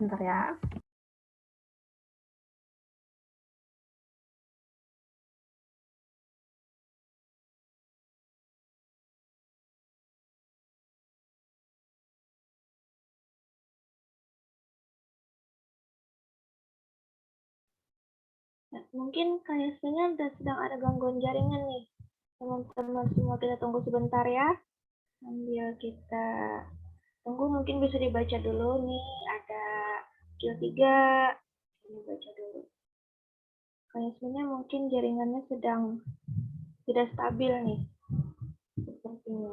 Bentar ya. Nah, mungkin kayaknya sedang ada gangguan jaringan nih. Teman-teman semua kita tunggu sebentar ya. Sambil kita tunggu mungkin bisa dibaca dulu nih. Ada Q3. Ini baca dulu. Kayaknya mungkin jaringannya sedang tidak stabil nih. Sepertinya.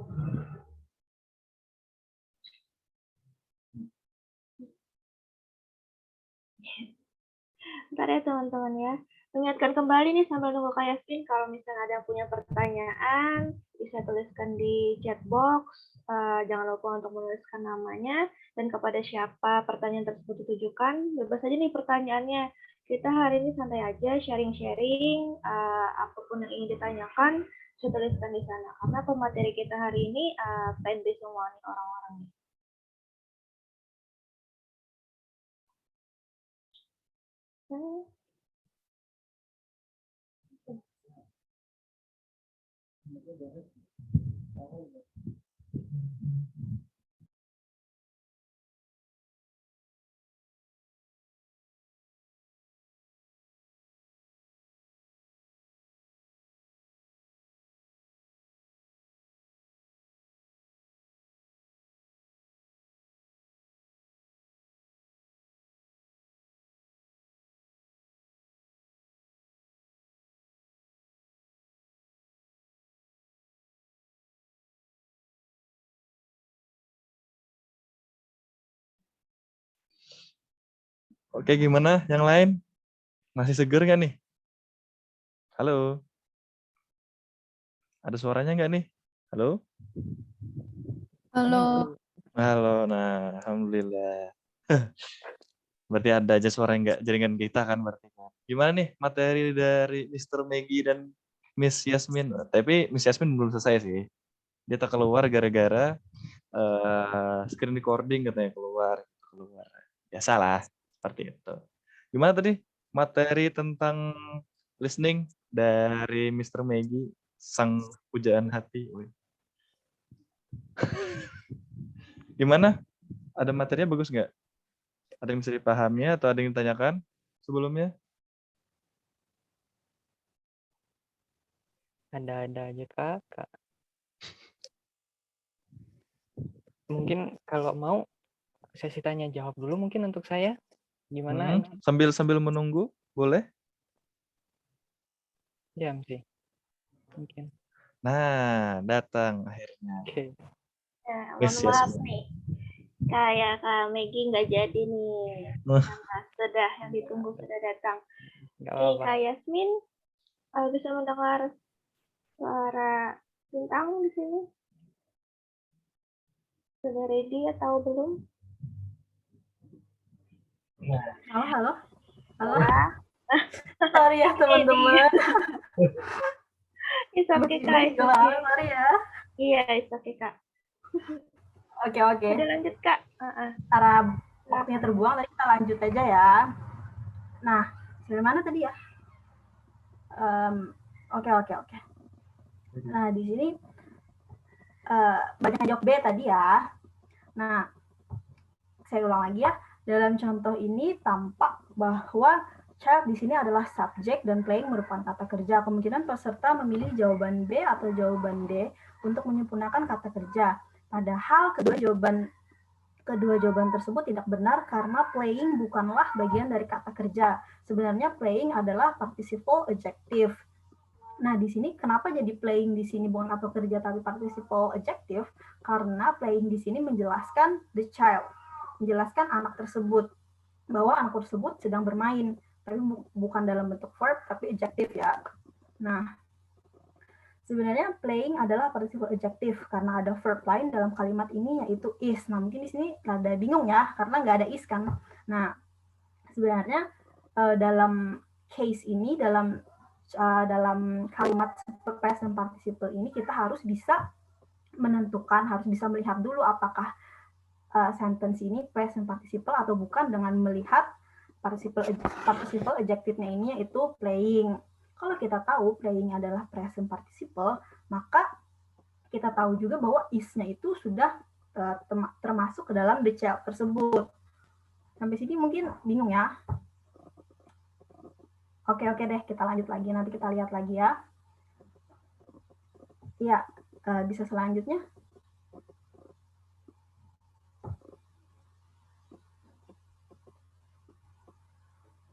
Bentar ya teman-teman ya. Mengingatkan kembali nih sambil nunggu Kak Yasmin, kalau misalnya ada yang punya pertanyaan, bisa tuliskan di chat box. Jangan lupa untuk menuliskan namanya dan kepada siapa pertanyaan tersebut ditujukan. Bebas aja nih pertanyaannya. Kita hari ini santai aja, sharing-sharing, apapun yang ingin ditanyakan, bisa tuliskan di sana. Karena pemateri kita hari ini pendek semua nih orang-orang. Oke, gimana yang lain? Masih seger nggak nih? Halo? Ada suaranya nggak nih? Halo? Halo. Halo, nah alhamdulillah. Berarti ada aja suara yang nggak jaringan kita kan berarti. Gimana nih materi dari Mr. Maggie dan Miss Yasmin? Tapi Miss Yasmin belum selesai sih. Dia tak keluar gara-gara screen recording katanya keluar. Biasalah seperti itu. Gimana tadi materi tentang listening dari Mr. Maggie, sang pujaan hati? Gimana? Ada materinya bagus nggak? Ada yang bisa dipahami atau ada yang ditanyakan sebelumnya? Ada-ada aja Kak. Mungkin kalau mau sesi tanya jawab dulu mungkin untuk saya. Gimana ini? Sambil menunggu, boleh? Jam sih. Mungkin. Nah, datang akhirnya. Oke. Ya, mohon maaf nih. Kayak Kak Maggie nggak jadi nih. Karena sudah yang ditunggu sudah datang. Kak Yasmin bisa mendengar suara Bintang di sini? Sudah ready atau belum? Halo. Ya. Sorry ya teman-teman. It's okay Kak. Sorry ya. Iya, it's okay Kak. Oke. Udah lanjut Kak. Karena waktunya terbuang, tadi kita lanjut aja ya. Nah, dari mana tadi ya? Oke. Nah, di sini banyak jawab B tadi ya. Nah, saya ulang lagi ya. Dalam contoh ini tampak bahwa child di sini adalah subjek dan playing merupakan kata kerja. Kemungkinan peserta memilih jawaban B atau jawaban D untuk menyempurnakan kata kerja. Padahal kedua jawaban tersebut tidak benar karena playing bukanlah bagian dari kata kerja. Sebenarnya playing adalah participle adjective. Nah, di sini kenapa jadi playing di sini bukan kata kerja tapi participle adjective? Karena playing di sini menjelaskan the child, menjelaskan anak tersebut, bahwa anak tersebut sedang bermain, tapi bukan dalam bentuk verb tapi adjective ya. Nah, sebenarnya playing adalah participle adjective karena ada verb lain dalam kalimat ini yaitu is. Nah, mungkin di sini rada bingung ya karena nggak ada is kan. Nah, sebenarnya dalam case ini, dalam kalimat present participle ini kita harus bisa menentukan, harus bisa melihat dulu apakah sentence ini present participle atau bukan dengan melihat participle adjective-nya ini yaitu playing. Kalau kita tahu playing adalah present participle, maka kita tahu juga bahwa is-nya itu sudah termasuk ke dalam the child tersebut. Sampai sini mungkin bingung ya? Oke deh, kita lanjut lagi. Nanti kita lihat lagi ya. Iya, bisa selanjutnya.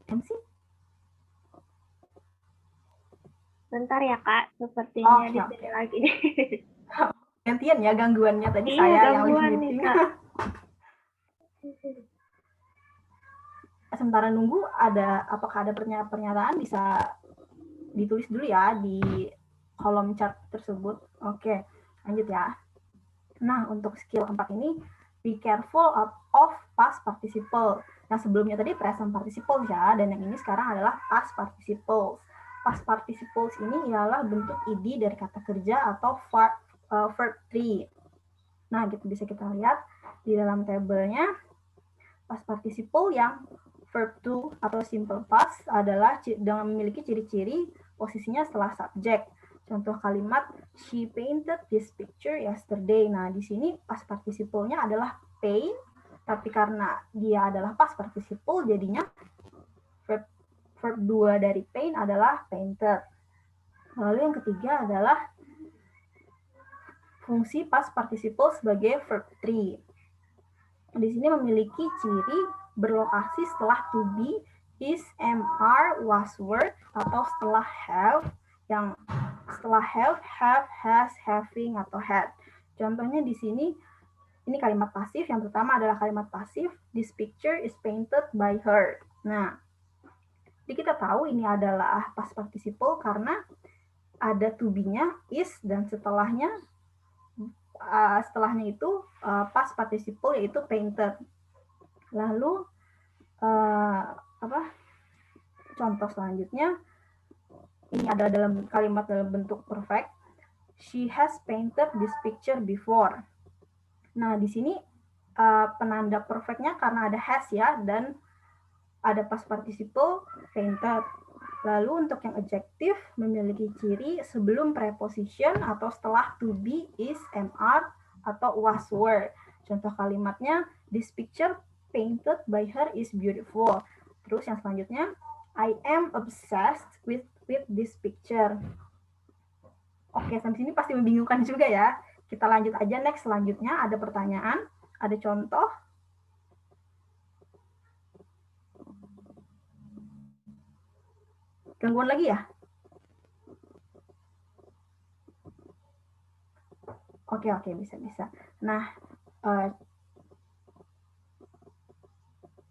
MC? Bentar ya Kak, sepertinya di siap. sini lagi. Gantian ya gangguannya tadi Iya, saya yang gangguan lagi nih meeting. Kak. Sementara nunggu apakah ada pernyataan bisa ditulis dulu ya di kolom chat tersebut. Oke, lanjut ya. Nah, untuk skill 4 ini be careful of past participle. Yang sebelumnya tadi present participle ya, dan yang ini sekarang adalah past participles. Past participles ini ialah bentuk id dari kata kerja atau verb 3. Nah, gitu bisa kita lihat di dalam tabelnya past participle yang verb to atau simple past adalah dengan memiliki ciri-ciri posisinya setelah subjek. Contoh kalimat she painted this picture yesterday. Nah, di sini past participle-nya adalah paint, tapi karena dia adalah past participle jadinya verb 2 dari paint adalah painted. Lalu yang ketiga adalah fungsi past participle sebagai verb 3. Di sini memiliki ciri berlokasi setelah to be, is, am, are, was, were, atau setelah have, yang setelah have, has, having, atau had. Contohnya di sini, ini kalimat pasif. Yang pertama adalah kalimat pasif, this picture is painted by her. Nah, jadi kita tahu ini adalah past participle karena ada to be-nya, is, dan setelahnya itu past participle yaitu painted. Lalu contoh selanjutnya ini ada dalam kalimat dalam bentuk perfect. She has painted this picture before. Nah, di sini penanda perfectnya karena ada has ya, dan ada past participle painted. Lalu untuk yang adjective memiliki ciri sebelum preposition atau setelah to be, is, am, are, atau was, were. Contoh kalimatnya, this picture painted by her is beautiful. Terus yang selanjutnya, I am obsessed with this picture. Oke, sampai sini pasti membingungkan juga ya. Kita lanjut aja next selanjutnya. Ada pertanyaan, ada contoh. Gangguan lagi ya? Oke, bisa. Nah,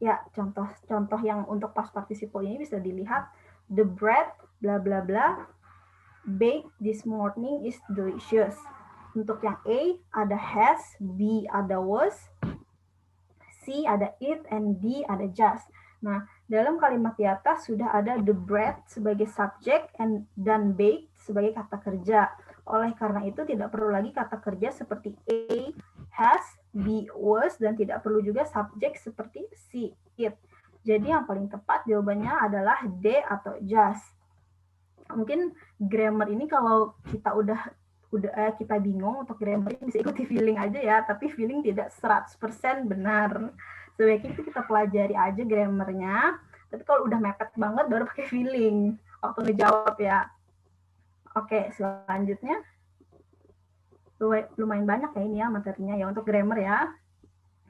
ya contoh yang untuk past participle ini bisa dilihat the bread bla bla bla baked this morning is delicious. Untuk yang A ada has, B ada was, C ada it, and D ada just. Nah, dalam kalimat di atas sudah ada the bread sebagai subjek dan baked sebagai kata kerja. Oleh karena itu tidak perlu lagi kata kerja seperti A, has, B, was, dan tidak perlu juga subjek seperti C, it. Jadi yang paling tepat jawabannya adalah D atau just. Mungkin grammar ini kalau kita kita bingung untuk grammar ini bisa ikuti feeling aja ya, tapi feeling tidak 100% benar. Sebaiknya itu kita pelajari aja grammarnya, tapi kalau udah mepet banget baru pakai feeling waktu ngejawab ya. Oke, selanjutnya lumayan banyak ya ini ya materinya ya untuk grammar ya.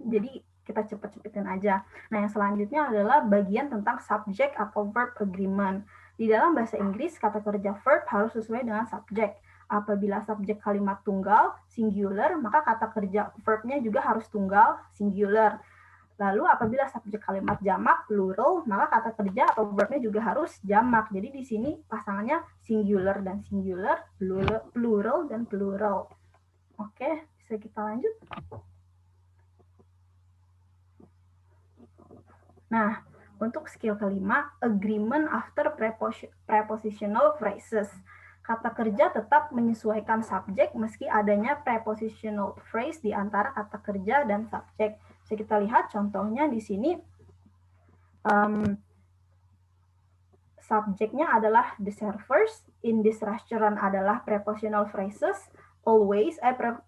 Jadi kita cepet-cepetin aja. Nah, yang selanjutnya adalah bagian tentang subject atau verb agreement. Di dalam bahasa Inggris, kata kerja verb harus sesuai dengan subject. Apabila subjek kalimat tunggal, singular, maka kata kerja verb-nya juga harus tunggal, singular. Lalu apabila subjek kalimat jamak, plural, maka kata kerja atau verb-nya juga harus jamak. Jadi di sini pasangannya singular dan singular, plural dan plural. Oke, bisa kita lanjut. Nah, untuk skill kelima, agreement after prepositional phrases. kata kerja tetap menyesuaikan subjek meski adanya prepositional phrase di antara kata kerja dan subjek. Bisa kita lihat contohnya di sini, subjeknya adalah the servers, in this restaurant adalah prepositional phrases, always,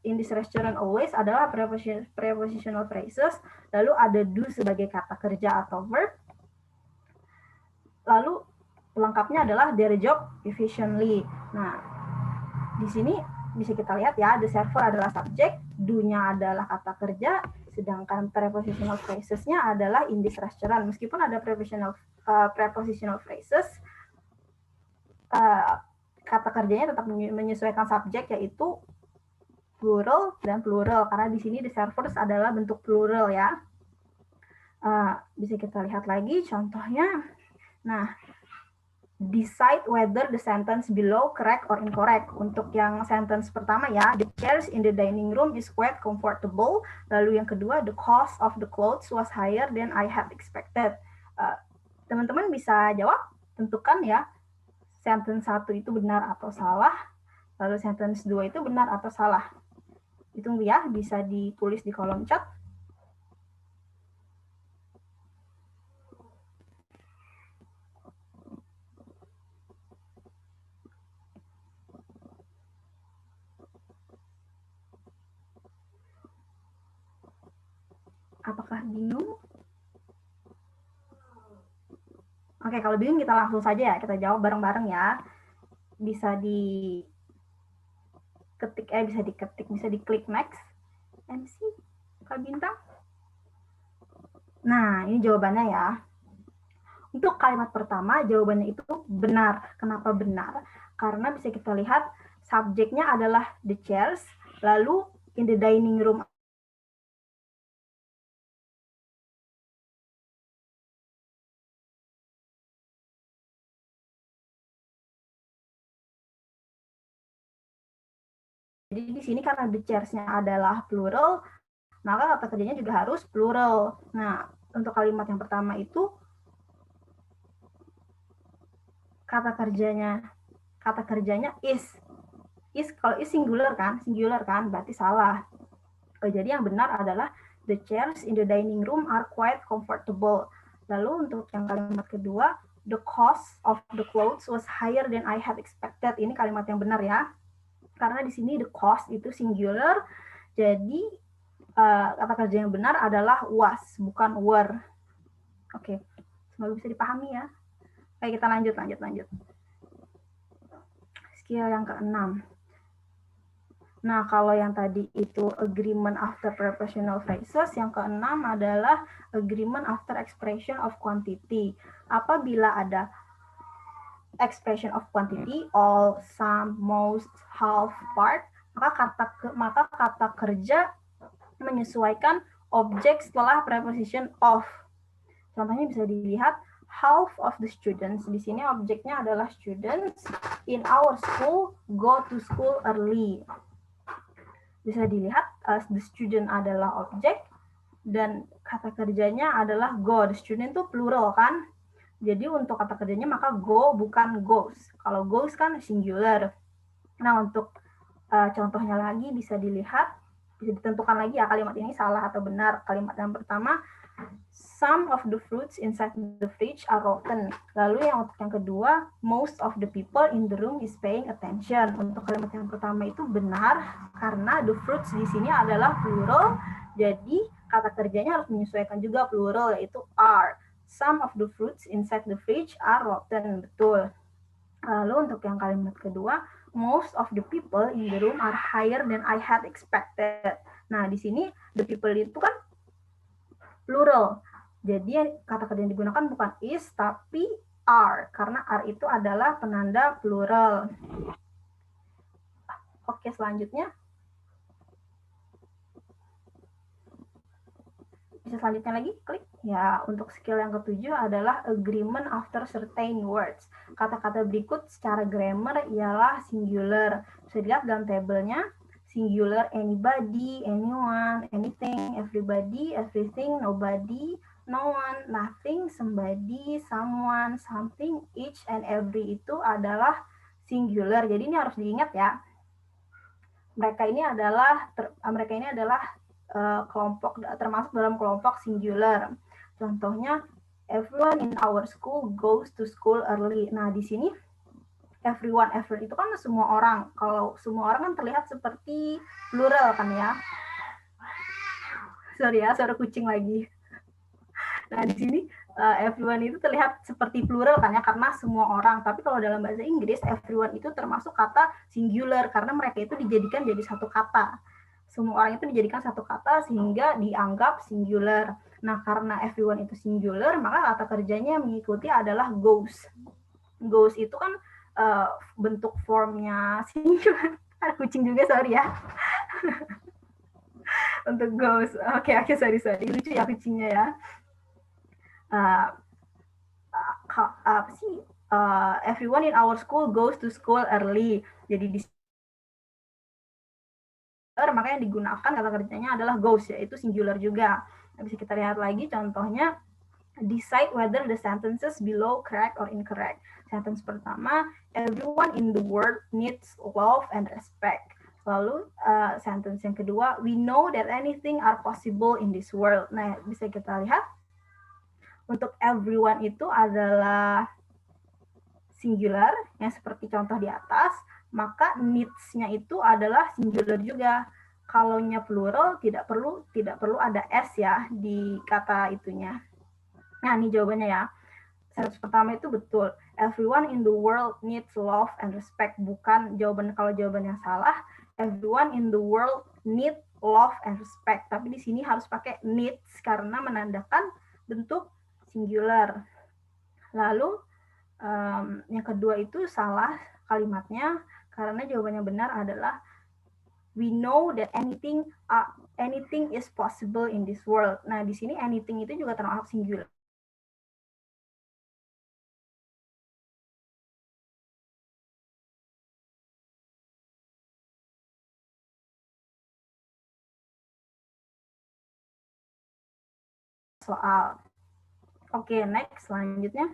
in this restaurant always adalah prepositional phrases, lalu ada do sebagai kata kerja atau verb, lalu pelengkapnya adalah their job efficiently. Nah, di sini bisa kita lihat ya, the server adalah subjek, do-nya adalah kata kerja, sedangkan prepositional phrases-nya adalah in this restaurant. Meskipun ada prepositional phrases, kata kerjanya tetap menyesuaikan subjek, yaitu plural dan plural, karena di sini the servers adalah bentuk plural ya. Bisa kita lihat lagi contohnya. Nah, decide whether the sentence below correct or incorrect. Untuk yang sentence pertama ya, the chairs in the dining room is quite comfortable. Lalu yang kedua, the cost of the clothes was higher than I had expected. Teman-teman bisa jawab, tentukan ya, sentence 1 itu benar atau salah, lalu sentence 2 itu benar atau salah. Itu ya, bisa ditulis di kolom chat. Apakah bingung? Oke, kalau bingung kita langsung saja ya, kita jawab bareng-bareng ya. Bisa diketik, bisa diklik next. MC, Kak Bintang. Nah, ini jawabannya ya. Untuk kalimat pertama, jawabannya itu benar. Kenapa benar? Karena bisa kita lihat, subjeknya adalah the chairs, lalu in the dining room Jadi di sini karena the chairs-nya adalah plural, maka kata kerjanya juga harus plural. Nah, untuk kalimat yang pertama itu kata kerjanya is. Kalau is singular kan, berarti salah. Jadi yang benar adalah the chairs in the dining room are quite comfortable. Lalu untuk yang kalimat kedua, the cost of the clothes was higher than I had expected. Ini kalimat yang benar ya. Karena di sini the cost itu singular, jadi kata kerja yang benar adalah was, bukan were. Oke, semoga bisa dipahami ya. Oke, kita lanjut. Skill yang ke-6. Nah, kalau yang tadi itu agreement after prepositional phrases, yang ke-6 adalah agreement after expression of quantity. Apabila ada expression of quantity, all, some, most, half, part, maka kata kerja menyesuaikan objek setelah preposition of. Contohnya bisa dilihat, half of the students. Di sini objeknya adalah students in our school go to school early. Bisa dilihat, the student adalah objek dan kata kerjanya adalah go. The student itu plural kan? Jadi untuk kata kerjanya maka go bukan goes. Kalau goes kan singular. Nah, untuk contohnya lagi bisa dilihat, bisa ditentukan lagi ya kalimat ini salah atau benar. Kalimat yang pertama, some of the fruits inside the fridge are rotten. Lalu yang untuk yang kedua, most of the people in the room is paying attention. Untuk kalimat yang pertama itu benar karena the fruits di sini adalah plural. Jadi kata kerjanya harus menyesuaikan juga plural, yaitu are. Some of the fruits inside the fridge are rotten. Betul. Lalu untuk yang kalimat kedua, most of the people in the room are higher than I had expected. Nah, di sini the people itu kan plural. Jadi kata kerja yang digunakan bukan is, tapi are. Karena are itu adalah penanda plural. Oke, selanjutnya. Bisa selanjutnya lagi, klik. Ya, untuk skill yang ke-7 adalah agreement after certain words. Kata-kata berikut secara grammar ialah singular. Bisa dilihat dalam tabelnya, singular anybody, anyone, anything, everybody, everything, nobody, no one, nothing, somebody, someone, something, each and every itu adalah singular. Jadi ini harus diingat ya. Mereka ini adalah kelompok termasuk dalam kelompok singular. Contohnya everyone in our school goes to school early. Nah, di sini everyone itu kan semua orang. Kalau semua orang kan terlihat seperti plural kan ya. Sorry ya, suara kucing lagi. Nah, di sini everyone itu terlihat seperti plural kan ya, karena semua orang. Tapi kalau dalam bahasa Inggris, everyone itu termasuk kata singular, karena mereka itu dijadikan jadi satu kata. Semua orang itu dijadikan satu kata sehingga dianggap singular. Nah, karena everyone itu singular, maka kata kerjanya mengikuti adalah goes. Goes itu kan bentuk formnya singular. Kucing juga, sorry ya. Untuk goes. Oke, sorry. Lucu ya kucingnya ya. Everyone in our school goes to school early. Jadi di makanya digunakan kata kerjanya adalah goes, yaitu singular juga. Nah, bisa kita lihat lagi contohnya, decide whether the sentences below correct or incorrect. Sentence pertama, everyone in the world needs love and respect. Lalu sentence yang kedua, we know that anything are possible in this world. Nah, bisa kita lihat untuk everyone itu adalah singular, yang seperti contoh di atas, maka needs-nya itu adalah singular juga. Kalau-nya plural tidak perlu ada s ya di kata itunya. Nah, ini jawabannya ya. Sentence pertama itu betul. Everyone in the world needs love and respect. Bukan jawaban, kalau jawabannya salah, everyone in the world need love and respect. Tapi di sini harus pakai needs karena menandakan bentuk singular. Lalu yang kedua itu salah kalimatnya, karena jawabannya benar adalah we know that anything is possible in this world. Nah, di sini anything itu juga termasuk singular. Soal. Oke, next, selanjutnya.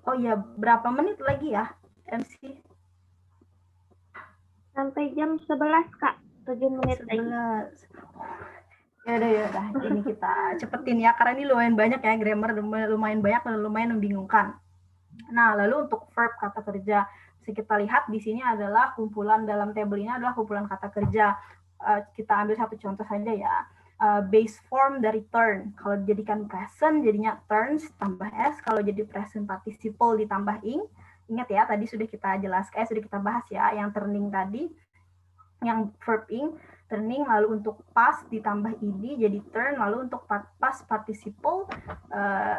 Oh iya, berapa menit lagi ya, MC? Sampai jam 11, Kak. 7 menit 11. lagi. Ya udah. Ini kita cepetin ya, karena ini lumayan banyak ya, grammar lumayan banyak dan lumayan membingungkan. Nah, lalu untuk verb kata kerja, bisa kita lihat di sini adalah kumpulan, dalam tabel ini adalah kumpulan kata kerja. Kita ambil satu contoh saja ya. Base form dari turn. Kalau dijadikan present jadinya turns tambah s. Kalau jadi present participle ditambah ing. Ingat ya, tadi sudah kita jelaskan, sudah kita bahas ya, yang turning tadi, yang verb ing, turning, lalu untuk past ditambah id jadi turn, lalu untuk past participle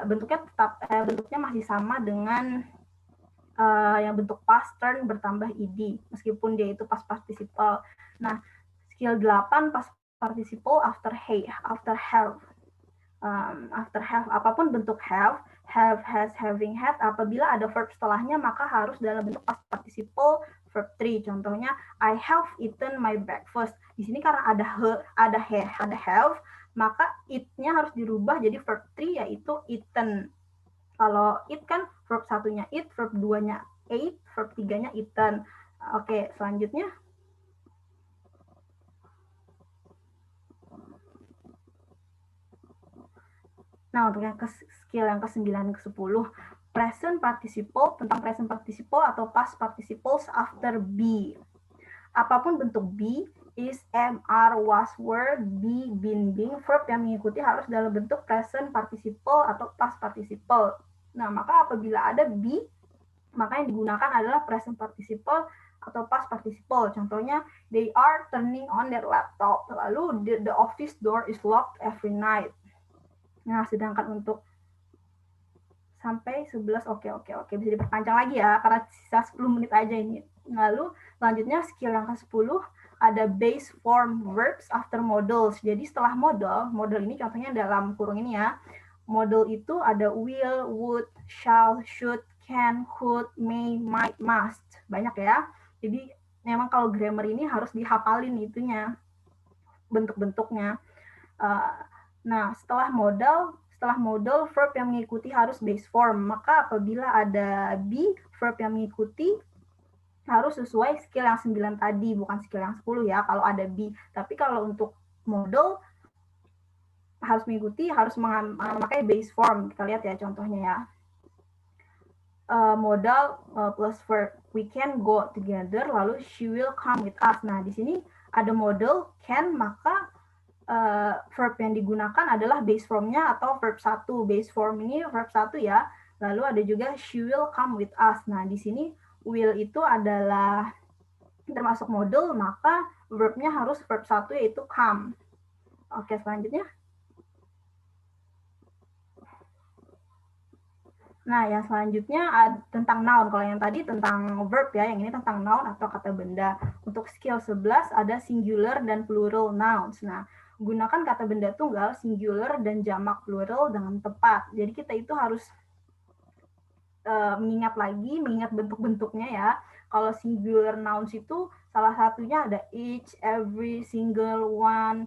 bentuknya masih sama dengan yang bentuk past turn bertambah id, meskipun dia itu past participle. Nah, skill 8 past participle after have. After have, apapun bentuk have, has, having, had, apabila ada verb setelahnya maka harus dalam bentuk past participle verb 3. Contohnya, I have eaten my breakfast. Di sini karena ada have, maka it-nya harus dirubah jadi verb 3 yaitu eaten. Kalau it kan verb satunya eat, verb 2-nya ate, verb 3-nya eaten. Oke, selanjutnya. Nah, untuk yang skill yang ke-9 dan ke-10, present participle, tentang present participle atau past participles after be. Apapun bentuk be, is, am, are, was, were, be, been, being, verb yang mengikuti harus dalam bentuk present participle atau past participle. Nah, maka apabila ada be, maka yang digunakan adalah present participle atau past participle. Contohnya, they are turning on their laptop. Lalu, the office door is locked every night. Nah, sedangkan untuk sampai 11, oke, bisa diperpanjang lagi ya, karena sisa 10 menit aja ini. Lalu, selanjutnya skill yang ke-10, ada base form verbs after modals. Jadi setelah modal ini contohnya dalam kurung ini ya, modal itu ada will, would, shall, should, can, could, may, might, must. Banyak ya. Jadi, memang kalau grammar ini harus dihafalin itunya, bentuk-bentuknya. Nah, setelah modal setelah modal, verb yang mengikuti harus base form. Maka apabila ada be, verb yang mengikuti harus sesuai skill yang 9 tadi, bukan skill yang 10 ya kalau ada be. Tapi kalau untuk modal harus mengikuti, harus memakai base form. Kita lihat ya contohnya ya. Modal plus verb, we can go together, lalu she will come with us. Nah, di sini ada modal can, maka verb yang digunakan adalah base formnya atau verb 1. Base form ini verb 1 ya. Lalu ada juga she will come with us. Nah, di sini will itu adalah termasuk modal, maka verbnya harus verb 1 yaitu come. Oke, selanjutnya. Nah, yang selanjutnya tentang noun. Kalau yang tadi tentang verb ya, yang ini tentang noun atau kata benda. Untuk skill 11 ada singular dan plural nouns. Nah, gunakan kata benda tunggal, singular dan jamak plural dengan tepat. Jadi kita itu harus mengingat bentuk-bentuknya ya. Kalau singular nouns itu salah satunya ada each, every, single, one,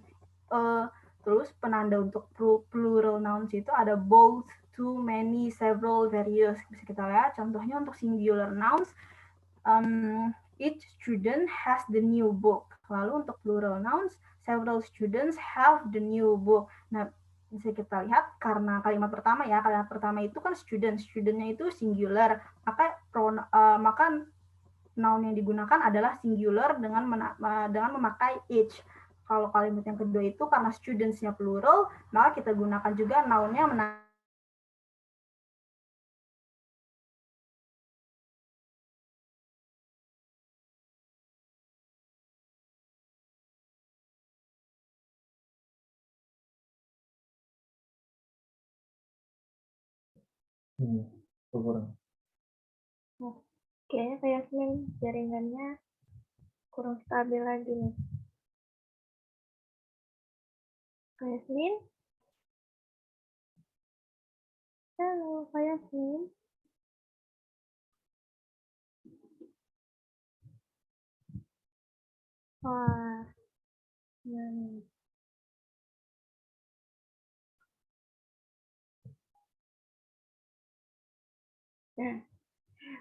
terus penanda untuk plural nouns itu ada both, too, many, several, various. Bisa kita lihat contohnya untuk singular nouns, each student has the new book. Lalu untuk plural nouns, several students have the new book. Nah, bisa kita lihat karena kalimat pertama ya, kalimat pertama itu kan studentnya itu singular, maka noun yang digunakan adalah singular dengan memakai each. Kalau kalimat yang kedua itu karena studentsnya plural, maka kita gunakan juga nounnya Kayaknya Kak Yasmin jaringannya kurang stabil lagi nih. Kak Yasmin? Halo, Kak Yasmin? Wah,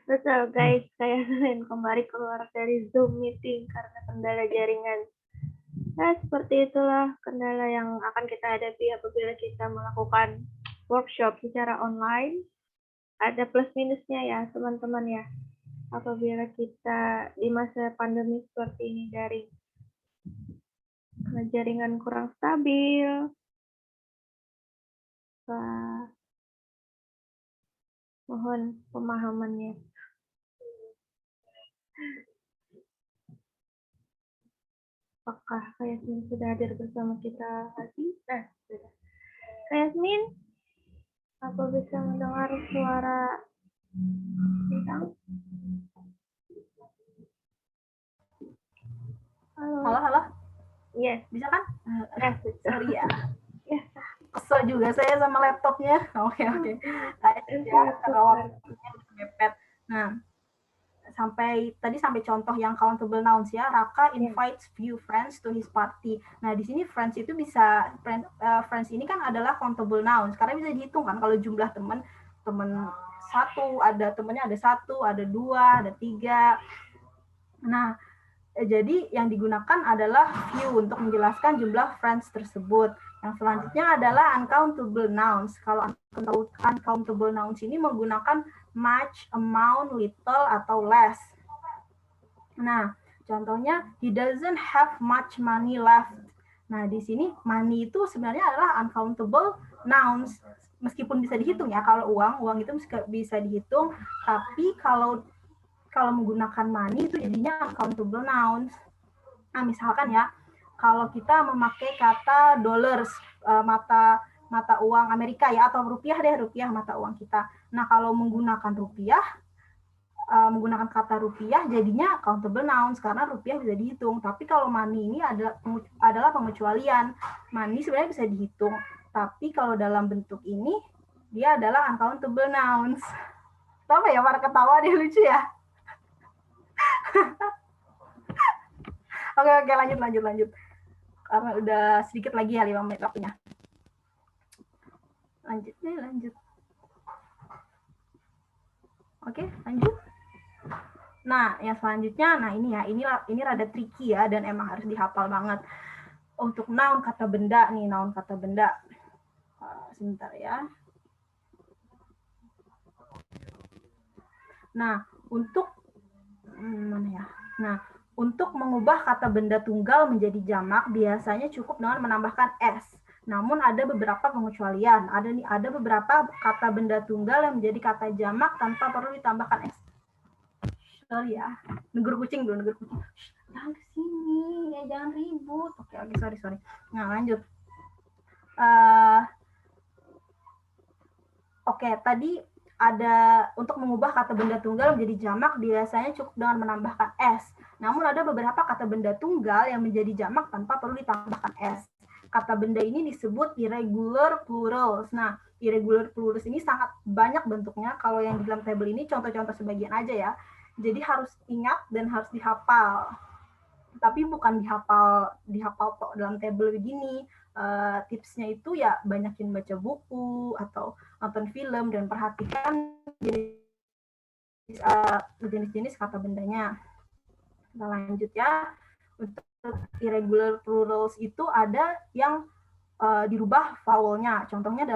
betul guys, saya kembali keluar dari Zoom meeting karena kendala jaringan. Nah, seperti itulah kendala yang akan kita hadapi apabila kita melakukan workshop secara online. Ada plus minusnya ya teman-teman ya. Apabila kita di masa pandemi seperti ini daring, jaringan kurang stabil, mohon pemahamannya. Apakah Kak Yasmin sudah hadir bersama kita lagi? Nah, sudah. Kak Yasmin, apa bisa mendengar suara bintang? Halo. Yes. Bisa kan? Yes, sorry ya. Yes. Kesel juga saya sama laptopnya. Oke. Karena waktunya mepet. Nah, sampai contoh yang countable nouns ya. Raka invites few friends to his party. Nah, di sini friends itu bisa friends ini kan adalah countable nouns karena bisa dihitung kan kalau jumlah teman satu, ada temannya ada 1, ada 2, ada 3. Nah, jadi yang digunakan adalah few untuk menjelaskan jumlah friends tersebut. Yang selanjutnya adalah uncountable nouns. Kalau uncountable nouns ini menggunakan much, amount, little, atau less. Nah, contohnya, he doesn't have much money left. Nah, di sini money itu sebenarnya adalah uncountable nouns. Meskipun bisa dihitung ya, kalau uang itu bisa dihitung, tapi kalau menggunakan money itu jadinya uncountable nouns. Nah, misalkan ya, kalau kita memakai kata dollars, mata uang Amerika ya, atau rupiah mata uang kita. Nah, kalau menggunakan rupiah, menggunakan kata rupiah jadinya countable nouns karena rupiah bisa dihitung. Tapi kalau money ini adalah pengecualian. Money sebenarnya bisa dihitung, tapi kalau dalam bentuk ini dia adalah uncountable nouns. Apa ya, para ketawa dia lucu ya. Oke, lanjut. Karena udah sedikit lagi ya 5 menit waktunya. lanjut. Oke, lanjut. Nah, yang selanjutnya, nah ini rada tricky ya, dan emang harus dihafal banget. Untuk noun kata benda nih, noun kata benda. Sebentar ya. Nah, untuk mana ya? Nah, untuk mengubah kata benda tunggal menjadi jamak biasanya cukup dengan menambahkan s. Namun ada beberapa pengecualian. Ada beberapa kata benda tunggal yang menjadi kata jamak tanpa perlu ditambahkan s. Sorry ya, negur kucing dulu, negur kucing. Jangan kesini, ya jangan ribut. Oke, sorry. Nah, lanjut. Oke, tadi ada untuk mengubah kata benda tunggal menjadi jamak biasanya cukup dengan menambahkan s. Namun ada beberapa kata benda tunggal yang menjadi jamak tanpa perlu ditambahkan s. Kata benda ini disebut irregular plurals. Nah, irregular plurals ini sangat banyak bentuknya. Kalau yang di dalam tabel ini contoh-contoh sebagian aja ya. Jadi harus ingat dan harus dihafal. Tapi bukan dihafal kok dalam tabel begini. Tipsnya itu ya banyakin baca buku atau nonton film dan perhatikan jenis-jenis kata bendanya. Kita lanjut ya. Untuk irregular plurals itu ada yang dirubah vowelnya. Contohnya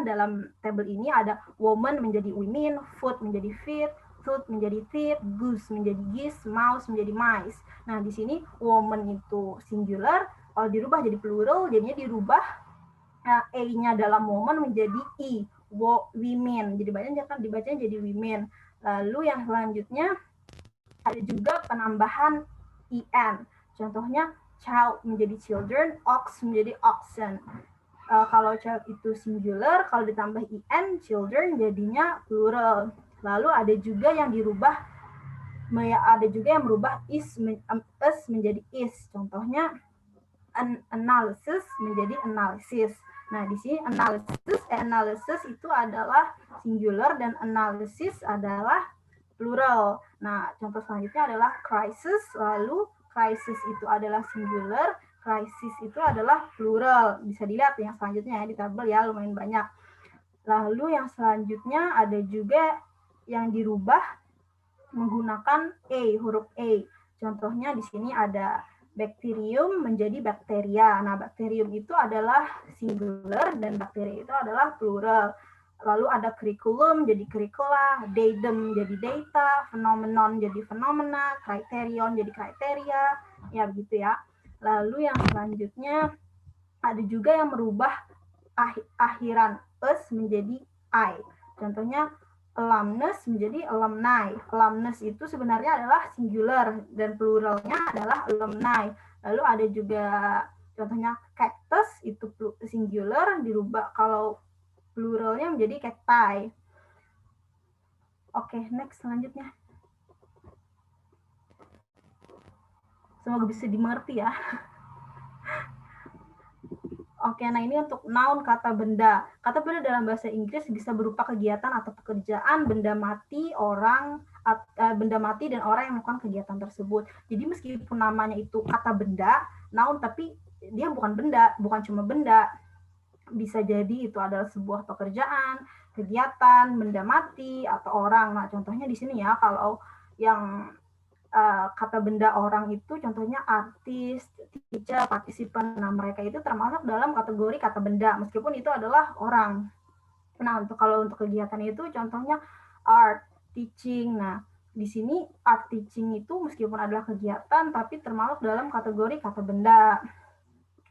dalam tabel ini ada woman menjadi women, food menjadi feet, tooth menjadi teeth, goose menjadi geese, mouse menjadi mice. Nah, di sini woman itu singular, kalau dirubah jadi plural, jadinya dirubah A-nya dalam woman menjadi I, women. Jadi dibacanya jadi women. Lalu yang selanjutnya ada juga penambahan IN. Contohnya child menjadi children, ox menjadi oxen. Kalau child itu singular, kalau ditambah IN, children jadinya plural. Lalu ada juga yang merubah is menjadi is. Contohnya analysis menjadi analysis. Nah, di sini analysis itu adalah singular dan analysis adalah plural. Nah, contoh selanjutnya adalah crisis, lalu crisis itu adalah singular, crisis itu adalah plural. Bisa dilihat yang selanjutnya ya di tabel ya, lumayan banyak. Lalu yang selanjutnya ada juga yang dirubah menggunakan huruf A. Contohnya di sini ada bacterium menjadi bakteria. Nah, bakterium itu adalah singular dan bakteria itu adalah plural. Lalu ada curriculum jadi curricula, datum jadi data, phenomenon jadi fenomena, criterion jadi kriteria, ya begitu ya. Lalu yang selanjutnya ada juga yang merubah akhiran us menjadi I. Contohnya alumnus menjadi alumni. Alumnus itu sebenarnya adalah singular dan pluralnya adalah alumni. Lalu ada juga contohnya cactus itu singular dirubah kalau pluralnya menjadi cacti. Oke, next selanjutnya. Semoga bisa dimengerti ya. Oke, nah ini untuk noun kata benda. Kata benda dalam bahasa Inggris bisa berupa kegiatan atau pekerjaan, benda mati, benda mati dan orang yang melakukan kegiatan tersebut. Jadi meskipun namanya itu kata benda, noun, tapi dia bukan benda, bukan cuma benda. Bisa jadi itu adalah sebuah pekerjaan, kegiatan, benda mati, atau orang. Nah, contohnya di sini ya, kalau yang kata benda orang itu contohnya artis, teacher, partisipan. Nah, mereka itu termasuk dalam kategori kata benda meskipun itu adalah orang. Nah, kalau untuk kegiatan itu contohnya art, teaching. Nah, di sini art teaching itu meskipun adalah kegiatan tapi termasuk dalam kategori kata benda.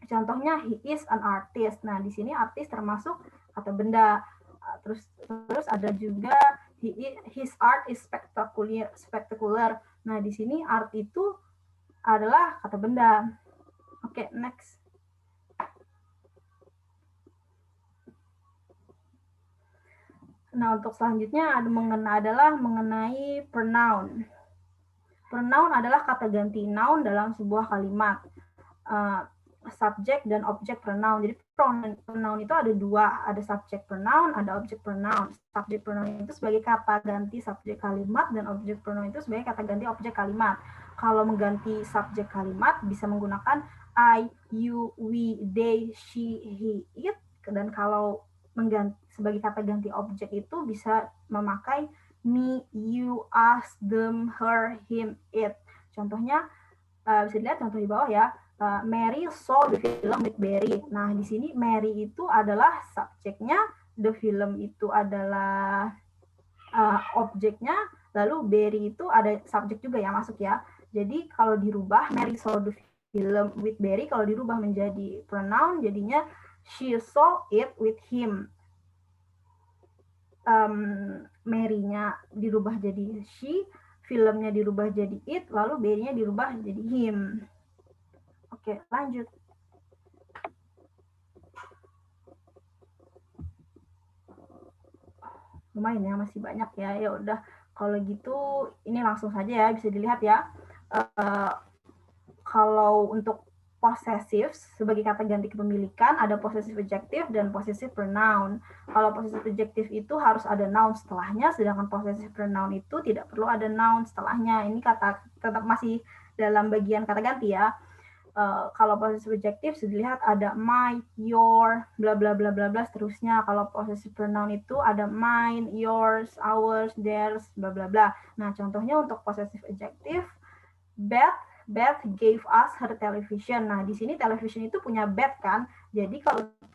Contohnya he is an artist. Nah, di sini artis termasuk kata benda. Terus ada juga his art is spectacular. Nah, di sini art itu adalah kata benda. Oke, next. Nah, untuk selanjutnya adalah mengenai pronoun. Pronoun adalah kata ganti noun dalam sebuah kalimat. Subjek dan objek pronoun. Jadi pronoun itu ada dua, ada subjek pronoun, ada objek pronoun. Subjek pronoun itu sebagai kata ganti subjek kalimat dan objek pronoun itu sebagai kata ganti objek kalimat. Kalau mengganti subjek kalimat bisa menggunakan I, you, we, they, she, he, it. Dan kalau sebagai kata ganti objek itu bisa memakai me, you, us, them, her, him, it. Contohnya bisa dilihat contoh di bawah ya. Mary saw the film with Barry. Nah, di sini Mary itu adalah subjeknya, the film itu adalah objeknya, lalu Barry itu ada subjek juga yang masuk ya. Jadi kalau dirubah Mary saw the film with Barry, kalau dirubah menjadi pronoun jadinya she saw it with him. Mary-nya dirubah jadi she, filmnya dirubah jadi it, lalu Barry-nya dirubah jadi him. Oke, lanjut. Lumayan ya, masih banyak ya. Ya udah, kalau gitu ini langsung saja ya, bisa dilihat ya. Kalau untuk possessive sebagai kata ganti kepemilikan ada possessive adjective dan possessive pronoun. Kalau possessive adjective itu harus ada noun setelahnya, sedangkan possessive pronoun itu tidak perlu ada noun setelahnya. Ini kata tetap masih dalam bagian kata ganti ya. Kalau possessive adjective sudah dilihat ada my, your, bla bla bla bla bla seterusnya. Kalau possessive pronoun itu ada mine, yours, ours, theirs, bla bla bla. Nah, contohnya untuk possessive adjective, Beth gave us her television. Nah, di sini television itu punya Beth kan. Jadi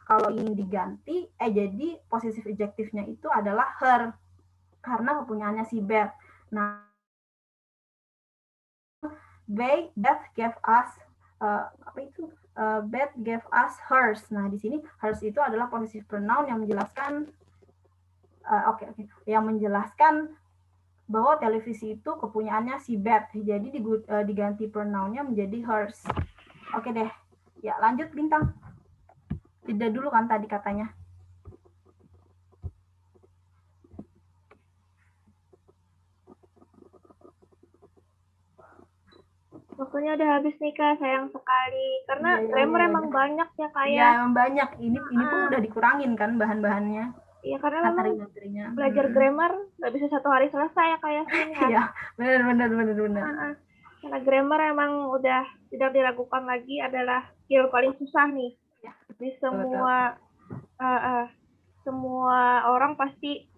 kalau ini diganti, jadi possessive adjective-nya itu adalah her karena kepunyaannya si Beth. Nah, Beth gave us Beth gave us hers. Nah, di sini hers itu adalah possessive pronoun yang menjelaskan yang menjelaskan bahwa televisi itu kepunyaannya si Beth. Jadi diganti pronounnya menjadi hers. Oke deh. Ya, lanjut Bintang. Jeda dulu kan tadi katanya. Waktunya udah habis nih Kak, sayang sekali. Karena grammar emang banyak ya Kak ya. Iya, emang banyak. Ini pun udah dikurangin kan bahan-bahannya. Iya, karena memang belajar grammar nggak bisa satu hari selesai ya Kak Yasmin ya. Iya, benar. Karena grammar emang udah tidak diragukan lagi adalah skill paling susah nih. Di semua orang pasti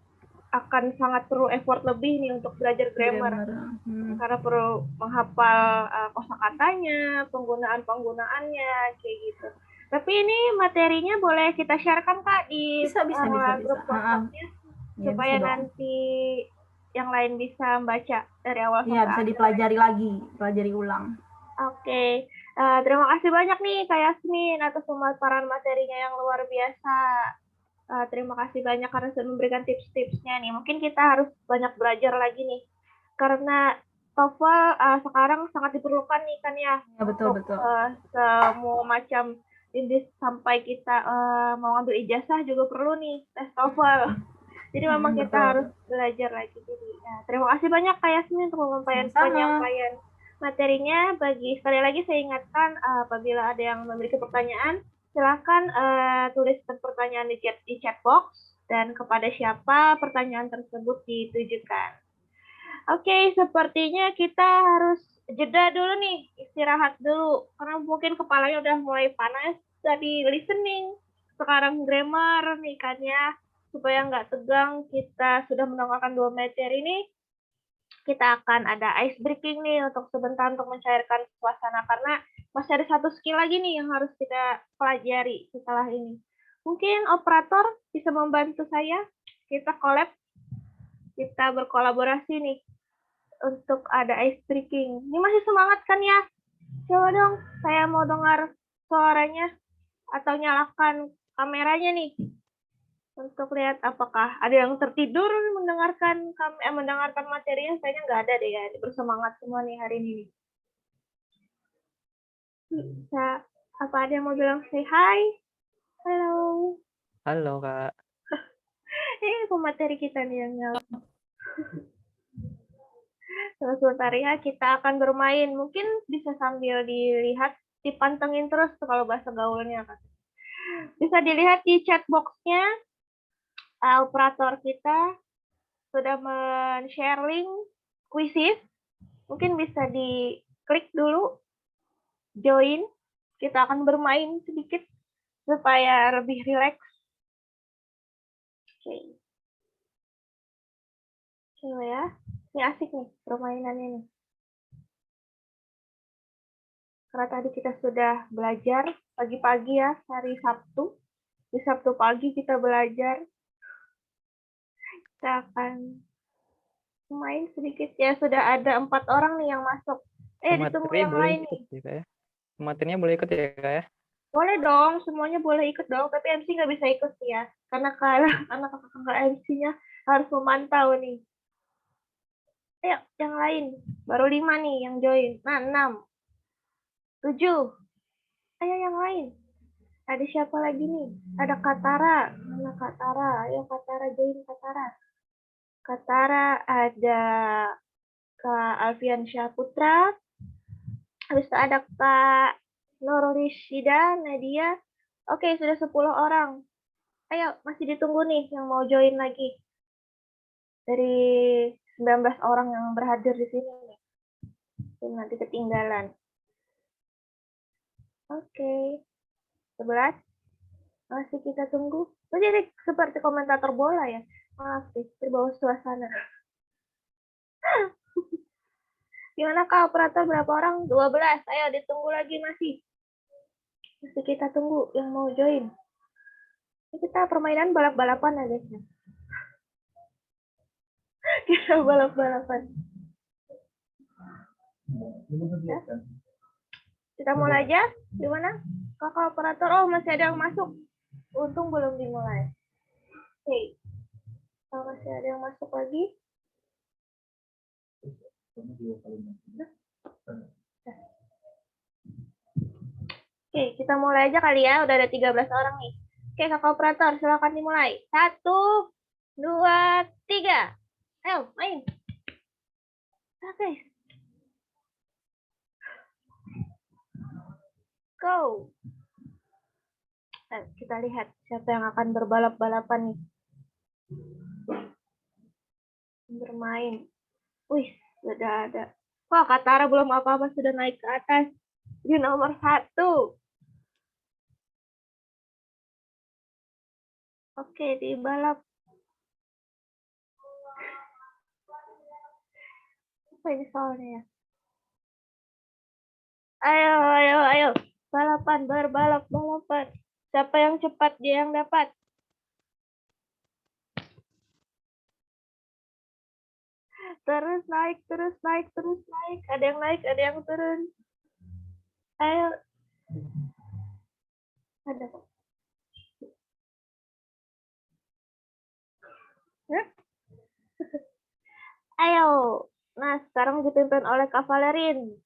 akan sangat perlu effort lebih nih untuk belajar grammar. Karena perlu menghafal kosakatanya, penggunaannya, kayak gitu. Tapi ini materinya boleh kita sharekan Kak di grup WhatsApp-nya supaya nanti yang lain bisa membaca dari awal sampai akhir. Iya, bisa dipelajari lagi, pelajari ulang. Oke. Terima kasih banyak nih Kak Yasmin atas pemaparan materinya yang luar biasa. Terima kasih banyak karena sudah memberikan tips-tipsnya nih. Mungkin kita harus banyak belajar lagi nih. Karena TOEFL sekarang sangat diperlukan nih kan ya. Betul. Semua macam ini sampai kita mau ambil ijazah juga perlu nih tes TOEFL. Jadi memang kita harus belajar lagi. Jadi terima kasih banyak Kak Yasmin untuk penyampaian materinya. Sekali lagi saya ingatkan apabila ada yang memiliki pertanyaan, silakan tuliskan pertanyaan di chat box dan kepada siapa pertanyaan tersebut ditujukan. Oke, sepertinya kita harus jeda dulu nih, istirahat dulu karena mungkin kepalanya udah mulai panas dari listening. Sekarang grammar nih kan ya, supaya nggak tegang. Kita sudah mendengarkan 2 materi ini. Kita akan ada ice breaking nih untuk sebentar untuk mencairkan suasana karena masih ada 1 skill lagi nih yang harus kita pelajari setelah ini. Mungkin operator bisa membantu saya, kita berkolaborasi nih untuk ada ice breaking. Ini masih semangat kan ya? Coba dong, saya mau dengar suaranya atau nyalakan kameranya nih. Untuk lihat apakah ada yang tertidur mendengarkan materinya. Kayaknya nggak ada deh ya, bersemangat semua nih hari ini. Bisa, apa ada yang mau bilang say hi? Halo. Halo Kak. Ini pemateri kita nih yang nyala. Sebentar ya, kita akan bermain. Mungkin bisa sambil dilihat, dipantengin terus tuh kalau bahasa gaulnya kan. Bisa dilihat di chat box-nya. Operator kita sudah men-share link kuisis. Mungkin bisa diklik dulu, join. Kita akan bermain sedikit supaya lebih rileks Oke. Coba ya. Ini asik nih permainannya nih. Karena tadi kita sudah belajar pagi-pagi ya, hari Sabtu. Di Sabtu pagi kita belajar. Kita akan main sedikit ya. Sudah ada 4 orang nih yang masuk. Ditunggu Pemateri yang boleh lain ikut nih. ya, Kak ya. Pematerinya boleh ikut ya, Kak ya. Boleh dong, semuanya boleh ikut dong. Tapi MC nggak bisa ikut sih ya. Karena kakak MC-nya harus memantau nih. Ayo, yang lain. Baru 5 nih yang join. Nah, 6. 7. Ayo yang lain. Ada siapa lagi nih? Ada Katara. Mana Katara? Ayo Katara join Katara. Katara ada Kak Alfian Syahputra. Habis itu ada Kak Nurlishida, Nadia. Oke, sudah 10 orang. Ayo, masih ditunggu nih yang mau join lagi. Dari 19 orang yang berhadir di sini nih. Nanti ketinggalan. Oke. 11. Masih kita tunggu. Oh, jadi seperti komentator bola ya. Maaf sih, terbawa suasana. Gimana Kak, operator berapa orang? 12. Ayo ditunggu lagi masih. Masih kita tunggu yang mau join. Ini kita permainan balap-balapan ya guys. Kita balap-balapan. Ya. Kita mulai aja. Gimana? Kakak operator, oh masih ada yang masuk. Untung belum dimulai. Oke. Kalau masih ada yang masuk lagi. Oke, kita mulai aja kali ya. Udah ada 13 orang nih. Oke, kakak operator, silakan dimulai. 1, 2, 3. Ayo, main. Oke. Go. Nah, kita lihat siapa yang akan berbalap-balapan nih. Bermain. Wih, sudah ada. Wah, Katara belum apa-apa sudah naik ke atas. Di nomor 1. Oke, di balap. Apa ini soalnya ya? Ayo. Balapan, berbalap-balapan. Siapa yang cepat, dia yang dapat. Terus naik. Ada yang naik, ada yang turun. Ayo. Ada. Ayo. Nah, sekarang dipimpin oleh Kak Valerin.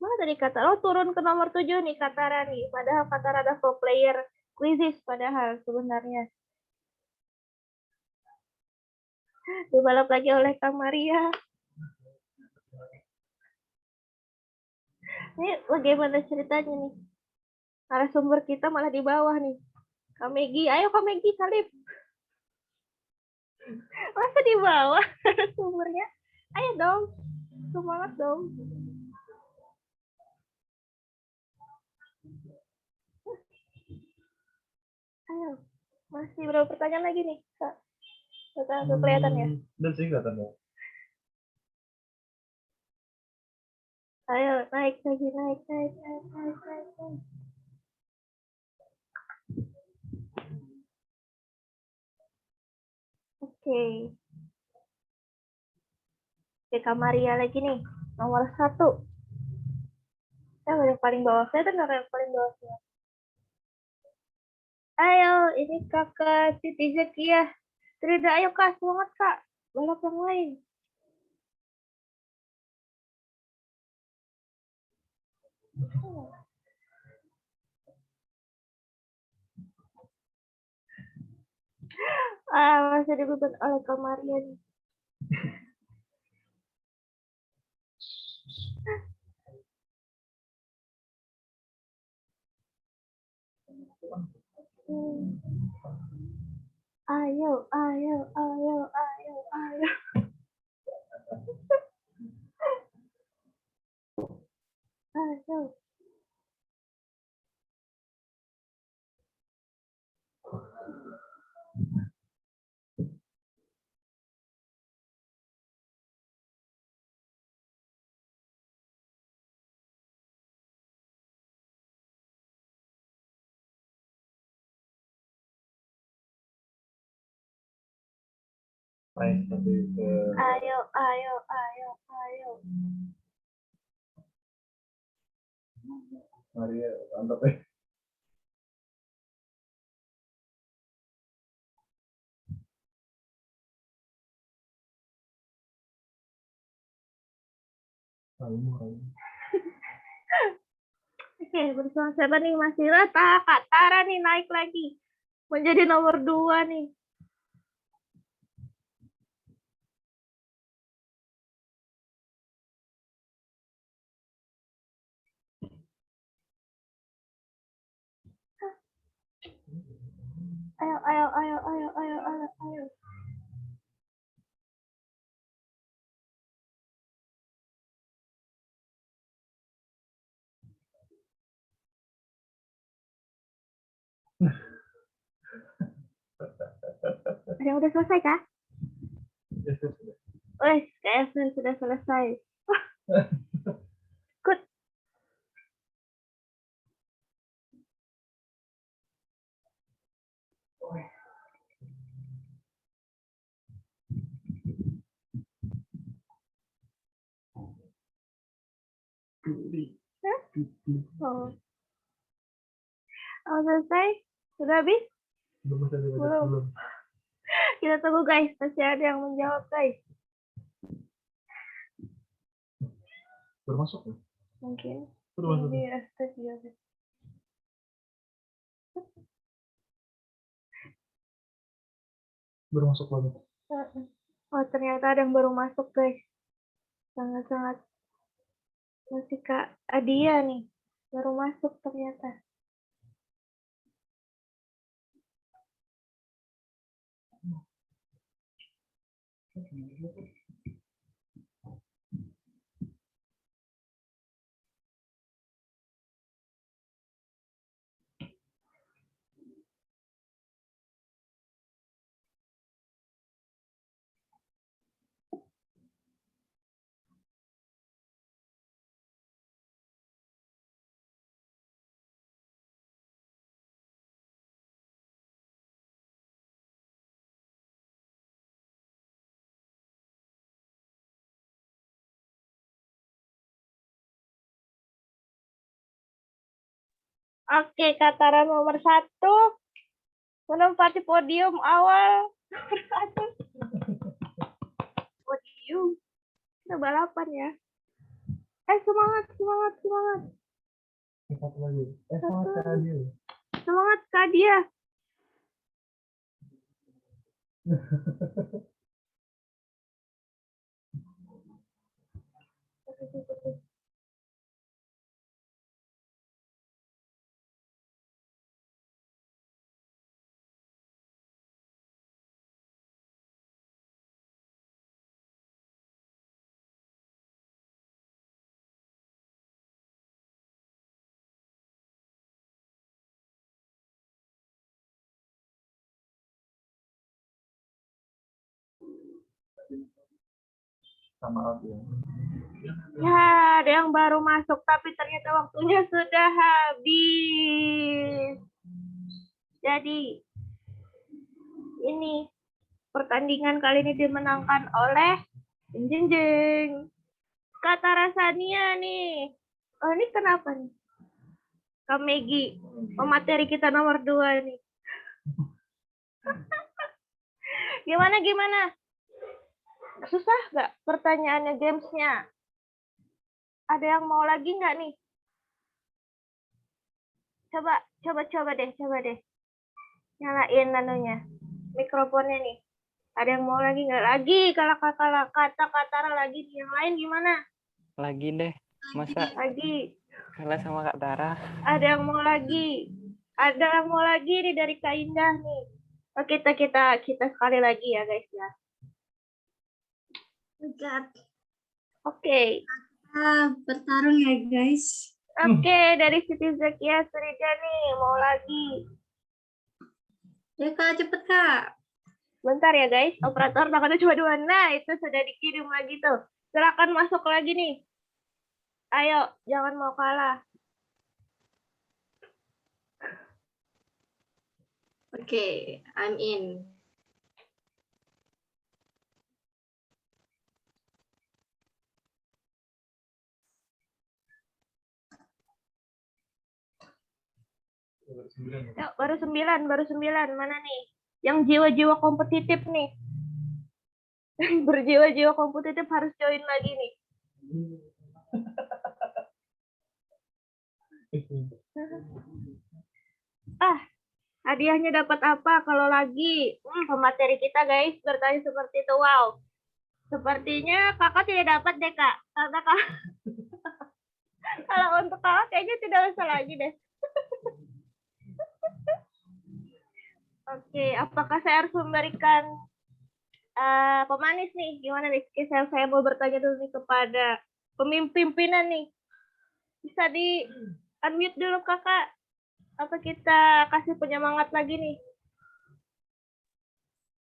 Mana tadi Katara? Oh, turun ke nomor 7 nih Katara nih. Padahal Katara ada pro player quizzes padahal sebenarnya. Dibalap lagi oleh Kak Maria. Ini bagaimana ceritanya nih? Narasumber kita malah di bawah nih. Kak Megi, ayo Kak Megi salib. Masa di bawah narasumbernya? Ayo dong. Semangat dong. Ayo. Masih berapa pertanyaan lagi nih, Kak? Kata kelihatan ya? Udah sih kelihatan ya. Ayo, naik lagi, naik. Oke. Oke, Kak Maria lagi nih. Nomor 1. Yang paling bawah. Saya dengar yang paling bawah. Ayo, ini kakak Siti Zakia. Trida, ayo Kak, semangat Kak. Balap yang lain. Masih dipimpin oleh Kak Maria nih. Ayo. Ayo. Ayo, ayo, ayo, ayo. Maria, mantap ya. Oke, bersama siapa nih? Masih rata. Kak Tara nih naik lagi. Menjadi nomor 2 nih. Ayo, ayo, ayo, ayo, ayo, ayo, ayo. Ada yang udah selesai kah? Wes, KFN sudah selesai. Good. Hah? Oh. Oh, selesai? Sudah habis? Belum. Kita tunggu guys, masih ada yang menjawab guys. Bermasuk ya? Mungkin. Bermasuk. Ini astaga. Bermasuk banget. Oh, ternyata ada yang baru masuk guys. Sangat-sangat. Masih Kak Adia nih. Baru masuk ternyata. Oke, Kak Tara nomor 1 menempati podium awal. Nomor 1. Podium. Kita balapan ya. Semangat, semangat, semangat. Satu lagi. Semangat Kak Adil. Semangat Kak Dia. Sama Aldi. Ya, ada yang baru masuk, tapi ternyata waktunya sudah habis. Jadi, ini pertandingan kali ini dimenangkan oleh jeng jeng jeng. Kak Tara Sania nih. Oh, ini kenapa nih? Kak Megi, pemateri kita nomor 2 nih. Gimana? Susah nggak pertanyaannya, gamesnya? Ada yang mau lagi nggak nih? Coba deh. Nyalain anunya, mikrofonnya nih. Ada yang mau lagi nggak? Lagi, kalau kata-kata lagi nih. Yang lain gimana? Lagi deh. Masa Lagi. kalah sama Kak Tara? Ada yang mau lagi? Ada yang mau lagi nih dari Kak Indah nih. Oh, kita sekali lagi ya guys ya. Oke. Bertarung ya guys. Oke, dari Siti Zakia Surida nih, mau lagi. Ya Kak, cepet Kak. Bentar ya guys, operator takutnya cuma 2. Nah, itu sudah dikirim lagi tuh. Silakan masuk lagi nih. Ayo, jangan mau kalah. Oke, I'm in. Yuk, baru 9. Mana nih? Yang jiwa-jiwa kompetitif nih. Berjiwa-jiwa kompetitif harus join lagi nih. Hadiahnya dapat apa kalau lagi pemateri kita guys bertanya seperti itu. Wow. Sepertinya kakak tidak dapat deh kak. Karena kak, kalau untuk kakak kayaknya tidak usah lagi deh. Oke, apakah saya harus memberikan pemanis nih? Gimana nih? Oke, saya mau bertanya dulu nih kepada pimpinan nih. Bisa di unmute dulu kakak. Apa kita kasih penyemangat lagi nih?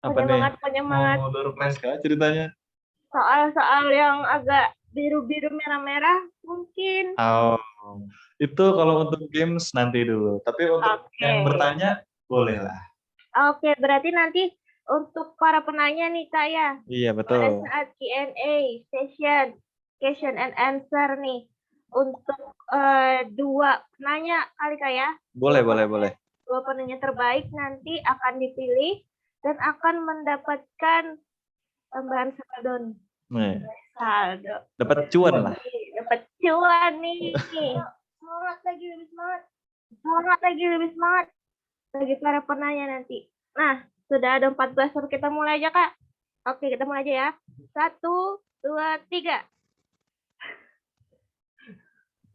Apa nih? Penyemangat. Mau door prize kah ceritanya? Soal-soal yang agak biru-biru merah-merah mungkin. Oh, itu kalau untuk games nanti dulu. Tapi untuk yang bertanya boleh lah. Oke, berarti nanti untuk para penanya nih kak ya. Iya Pada betul. saat Q&A session, question and answer nih. Untuk 2 penanya kali kak ya. Boleh. Dua penanya terbaik nanti akan dipilih dan akan mendapatkan tambahan saldo nih. Nih, Saldo. dapat cuan lah. Dapat cuan nih. Semangat lagi lebih semangat. Bagi para penanya nanti. Nah, sudah ada 14, kita mulai aja kak. Oke, kita mulai aja ya. 1, 2, 3.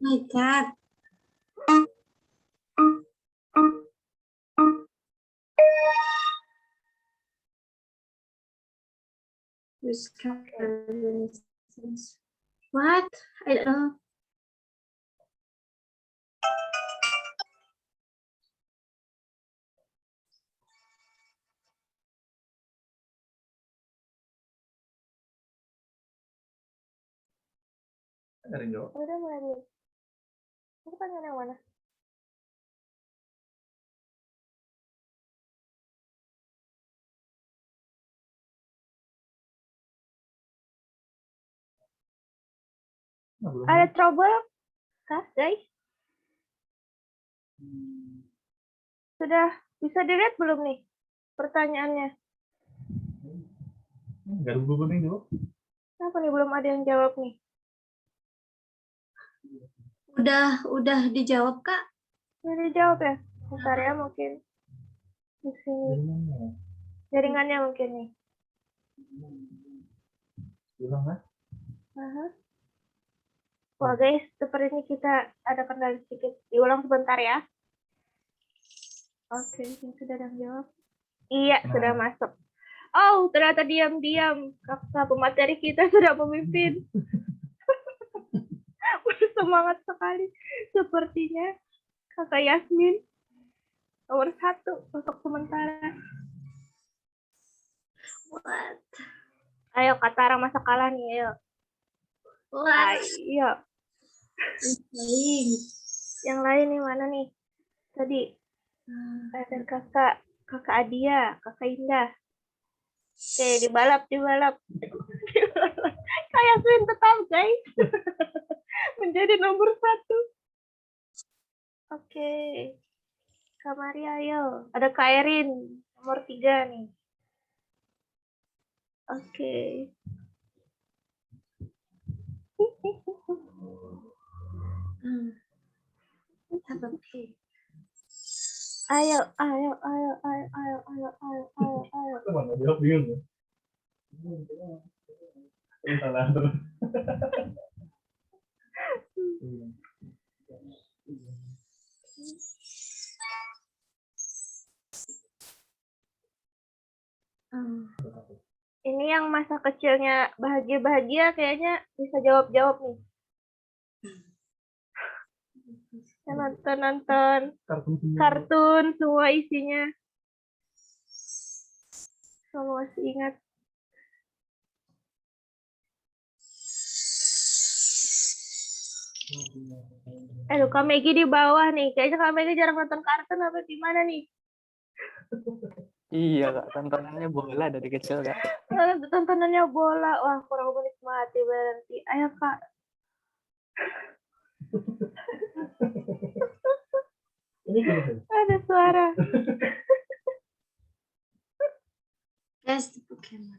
My God. What? I don't know. Udah mulai dulu. Ini pertanyaan yang mana? Ada trouble kah, guys? Sudah bisa dilihat belum nih pertanyaannya? Enggak ada buku nih, Jo. Kenapa nih belum ada yang jawab nih? Udah dijawab, Kak. Udah dijawab ya? Bentar ya mungkin. Di sini. Jaringannya mungkin nih. Bilang kan? Wah guys, seperti ini kita ada kendala sedikit. Diulang sebentar ya. Oke, ini sudah ada yang jawab. Iya, sudah masuk. Oh, ternyata diam-diam. Kakak pemateri kita sudah memimpin. Semangat sekali. Sepertinya kakak Yasmin nomor 1 untuk sementara. What? Ayo Kak Tara masa kalah nih, ayo. What? Ayo. Yang lain nih mana nih? Tadi ada kakak Adia, kakak Indah. Oke, dibalap. Kak Yasmin tetap guys. Menjadi nomor 1. Oke. Kak Maria, ayo. Ada Kak Erin, nomor 3 nih. Oke. Oke. Ayo. Mana jawab bingung. Salah terus. Ini yang masa kecilnya bahagia-bahagia kayaknya bisa jawab-jawab nih. Nonton kartun semua isinya. Semua masih ingat. Aduh, Kak Megi di bawah nih. Kayaknya Kak Megi jarang nonton kartun apa gimana nih? Iya kak, tontonannya bola dari kecil kak. Tontonannya bola. Wah, kurang menikmati berarti. Ayo Kak. Ada suara. Guys, the Pokemon.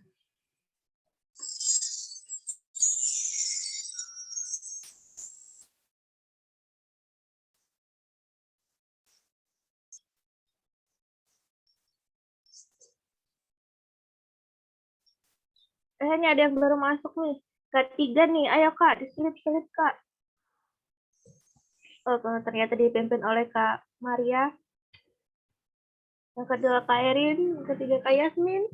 Ini ada yang baru masuk nih. Ketiga nih, ayo Kak, diselip-selip Kak. Oh, ternyata dipimpin oleh Kak Maria. Yang kedua Kak Erin, yang ketiga Kak Yasmin.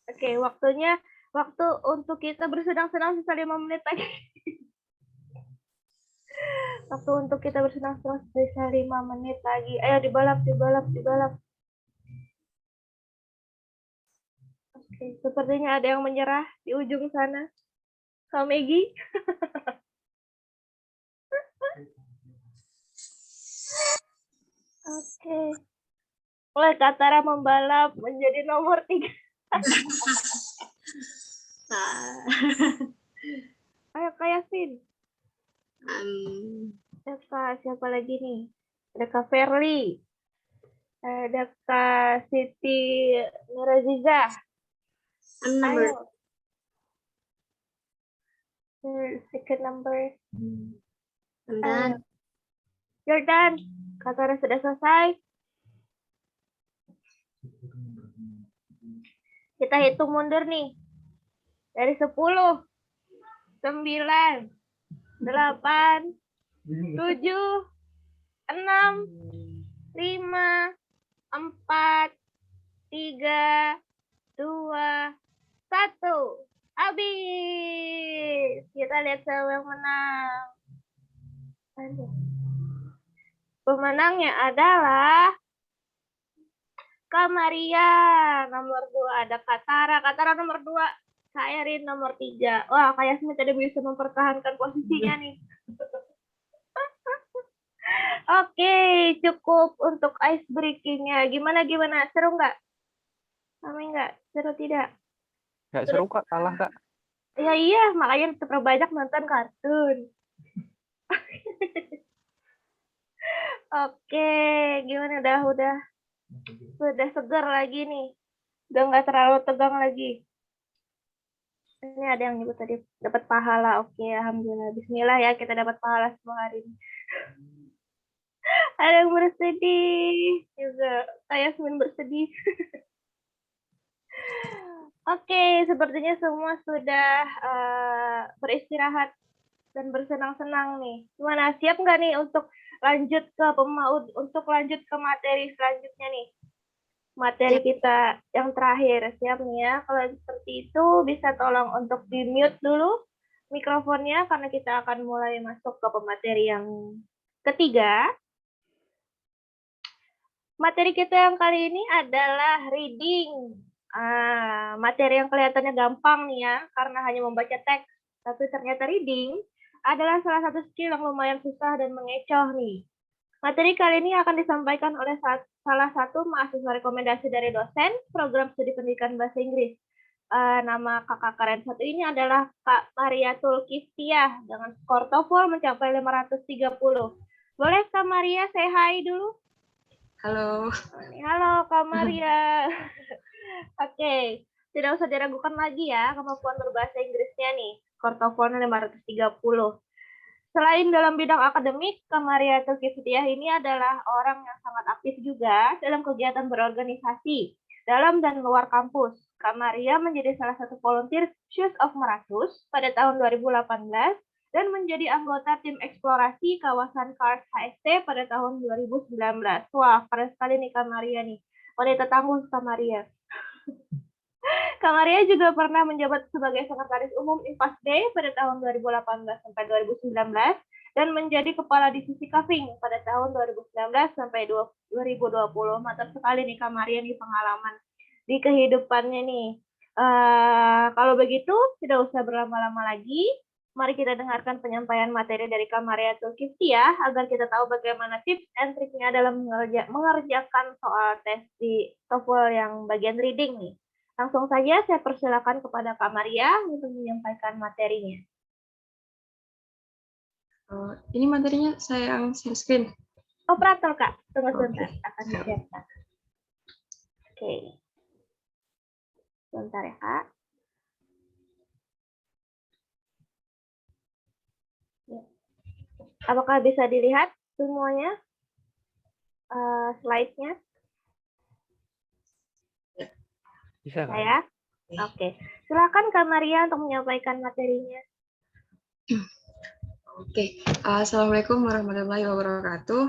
Oke, waktu untuk kita bersenang-senang sisa 5 menit lagi. Waktu untuk kita bersenang-senang sisa 5 menit lagi. Ayo dibalap. Oke, sepertinya ada yang menyerah di ujung sana. Kak Megi. Oke. Oleh Katara membalap menjadi nomor 3. Ayo Kak Yasin. Ada Kak, siapa lagi nih? Ada Kak Ferli. Ada Kak Siti Nuraziza. Number. Ayo. Second number. And then, Jordan. Katara sudah selesai. Kita hitung mundur nih. Dari 10, 9, 8, 7, 6, 5, 4, 3, 2, 1. Habis. Kita lihat siapa yang menang. Aduh. Pemenangnya adalah Kak Maria nomor 2, ada Katara nomor 2, Kak Erin nomor 3. Wah, Kak Yasmin tadi bisa mempertahankan posisinya nih. Oke, cukup untuk ice breaking-nya. Gimana? Seru nggak? Rame nggak? Seru tidak? Nggak seru Kak, kalah Kak. Ya iya, makanya terbanyak nonton kartun. Oke, gimana? Udah segar lagi nih. Udah nggak terlalu tegang lagi. Ini ada yang nyebut tadi dapat pahala. Oke, alhamdulillah. Bismillah ya, kita dapat pahala semua hari ini. Ada yang bersedih juga. Saya Yasmin bersedih. Oke, sepertinya semua sudah beristirahat dan bersenang-senang nih. Gimana? Siap nggak nih untuk lanjut ke materi selanjutnya nih? Materi kita yang terakhir. Siap nih ya? Kalau seperti itu bisa tolong untuk di-mute dulu mikrofonnya karena kita akan mulai masuk ke pemateri yang ketiga. Materi kita yang kali ini adalah reading. Materi yang kelihatannya gampang nih ya, karena hanya membaca teks. Tapi ternyata reading adalah salah satu skill yang lumayan susah dan mengecoh nih. Materi kali ini akan disampaikan oleh salah satu mahasiswa rekomendasi dari dosen program studi pendidikan bahasa Inggris. Nama kakak keren satu ini adalah Kak Maria Tulkistiah dengan skor TOEFL mencapai 530. Boleh Kak Maria say hi dulu? halo. Halo Kak Maria. Oke, tidak usah diragukan lagi ya kemampuan berbahasa Inggrisnya nih. Skor TOEFL-nya 530. Selain dalam bidang akademik, Kak Maria Tulkistiah ini adalah orang yang sangat aktif juga dalam kegiatan berorganisasi dalam dan luar kampus. Kak Maria menjadi salah satu volunteer Shoes of Meratus pada tahun 2018 dan menjadi anggota tim eksplorasi kawasan Kars HST pada tahun 2019. Wah, keren sekali nih Kak Maria nih. Wanita tangguh Kak Maria. Kak Maria juga pernah menjabat sebagai Sekretaris Umum IPASD pada tahun 2018 sampai 2019 dan menjadi Kepala Divisi Kaving pada tahun 2019 sampai 2020. Mantap sekali nih Kak Maria nih pengalaman di kehidupannya nih. Kalau begitu, tidak usah berlama-lama lagi. Mari kita dengarkan penyampaian materi dari Kak Maria Tulkistiah agar kita tahu bagaimana tips and triknya dalam mengerjakan soal tes di TOEFL yang bagian reading nih. Langsung saja saya persilakan kepada Kak Maria untuk menyampaikan materinya. Ini materinya saya share screen. operator, Kak. Tunggu Oke. sebentar, akan dicetak. Oke. Sebentar ya, Kak. Ya. Apakah bisa dilihat semuanya slide-nya? Bisa, Kak. Saya? Oke. Silakan Kak Maria untuk menyampaikan materinya. Oke, Assalamualaikum warahmatullahi wabarakatuh.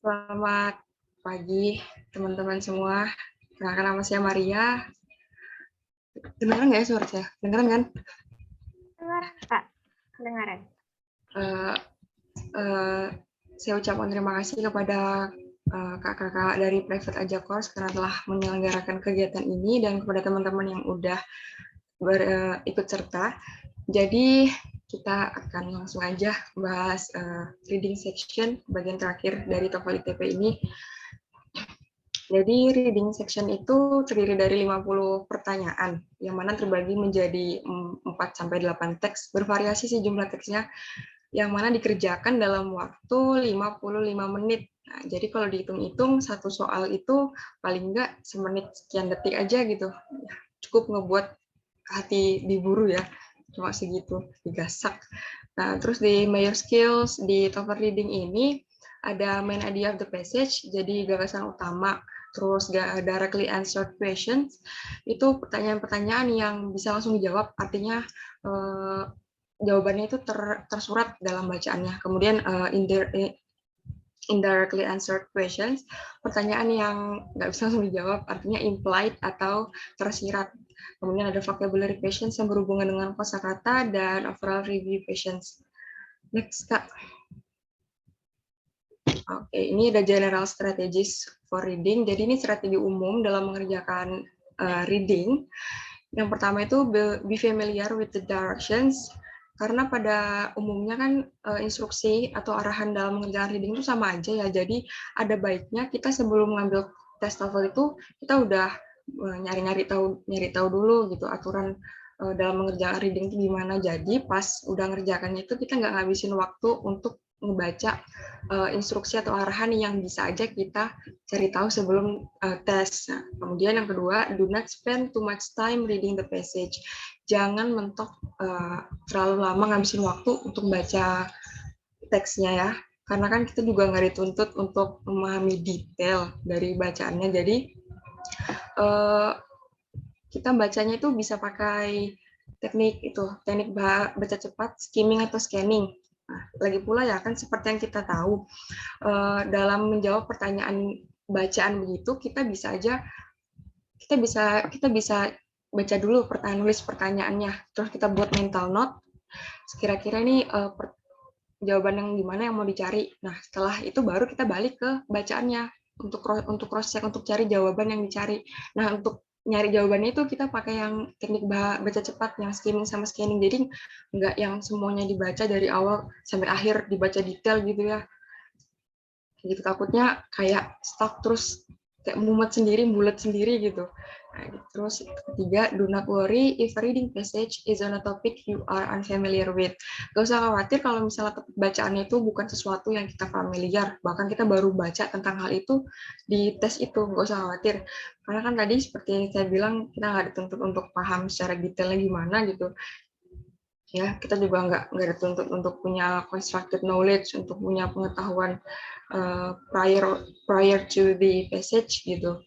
Selamat pagi teman-teman semua. Perkenalkan, nama saya Maria. Kedengaran nggak ya suara saya? Kedengaran kan? Kedengaran, Kak. Kedengaran. Eh, eh, saya ucapkan terima kasih kepada kakak-kakak dari Private Aja Course karena telah menyelenggarakan kegiatan ini dan kepada teman-teman yang udah ikut serta. Jadi kita akan langsung aja bahas reading section bagian terakhir dari TOEFL ITP ini. Jadi reading section itu terdiri dari 50 pertanyaan yang mana terbagi menjadi 4-8 teks, bervariasi sih jumlah teksnya, yang mana dikerjakan dalam waktu 55 menit. Nah, jadi kalau dihitung-hitung satu soal itu paling enggak semenit sekian detik aja gitu. Cukup ngebuat hati diburu ya, cuma segitu digasak. Nah, terus di major skills di TOEFL reading ini ada main idea of the passage, jadi gagasan utama, terus directly answered questions, itu pertanyaan-pertanyaan yang bisa langsung dijawab, artinya jawabannya itu tersurat dalam bacaannya. Kemudian indirectly answered questions, pertanyaan yang nggak bisa langsung dijawab, artinya implied atau tersirat. Kemudian ada vocabulary questions yang berhubungan dengan kosakata dan overall review questions. Next, Kak. Oke, ini ada general strategies for reading. Jadi ini strategi umum dalam mengerjakan reading. Yang pertama itu be familiar with the directions. Karena pada umumnya kan instruksi atau arahan dalam mengerjakan reading itu sama aja ya. Jadi ada baiknya kita sebelum mengambil tes TOEFL itu kita udah nyari tahu dulu gitu aturan dalam mengerjakan reading itu gimana. Jadi pas udah ngerjakannya itu kita nggak ngabisin waktu untuk ngebaca instruksi atau arahan yang bisa aja kita cari tahu sebelum tes. Nah, kemudian yang kedua, do not spend too much time reading the passage. Jangan mentok terlalu lama ngabisin waktu untuk baca teksnya ya. Karena kan kita juga nggak dituntut untuk memahami detail dari bacaannya. Jadi kita bacanya itu bisa pakai teknik baca cepat, skimming atau scanning. Nah, lagi pula ya kan seperti yang kita tahu dalam menjawab pertanyaan bacaan begitu kita bisa baca dulu nulis pertanyaannya, terus kita buat mental note kira-kira ini jawaban yang gimana yang mau dicari. Nah setelah itu baru kita balik ke bacaannya untuk cross check untuk cari jawaban yang dicari. Nah untuk nyari jawabannya itu kita pakai yang teknik baca cepat, yang skimming sama scanning. Jadi nggak yang semuanya dibaca dari awal sampai akhir dibaca detail gitu ya. Gitu takutnya kayak stuck terus kayak mumet sendiri, bulat sendiri gitu. Nah, terus ketiga, do not worry if reading passage is on a topic you are unfamiliar with. Gak usah khawatir kalau misalnya bacaannya itu bukan sesuatu yang kita familiar, bahkan kita baru baca tentang hal itu di tes itu, gak usah khawatir. Karena kan tadi seperti yang saya bilang, kita nggak dituntut untuk paham secara detailnya gimana gitu. Ya, kita juga nggak dituntut untuk punya constructed knowledge, untuk punya pengetahuan prior to the passage gitu.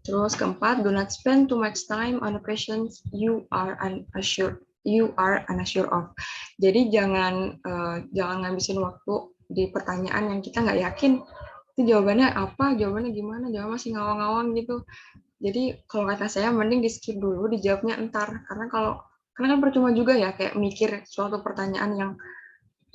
Terus keempat, do not spend too much time on the questions you are unsure of. Jadi jangan ngabisin waktu di pertanyaan yang kita nggak yakin itu jawabannya apa, jawabannya gimana, jawaban masih ngawang-ngawang gitu. Jadi kalau kata saya mending di skip dulu, dijawabnya entar. Karena kan percuma juga ya kayak mikir suatu pertanyaan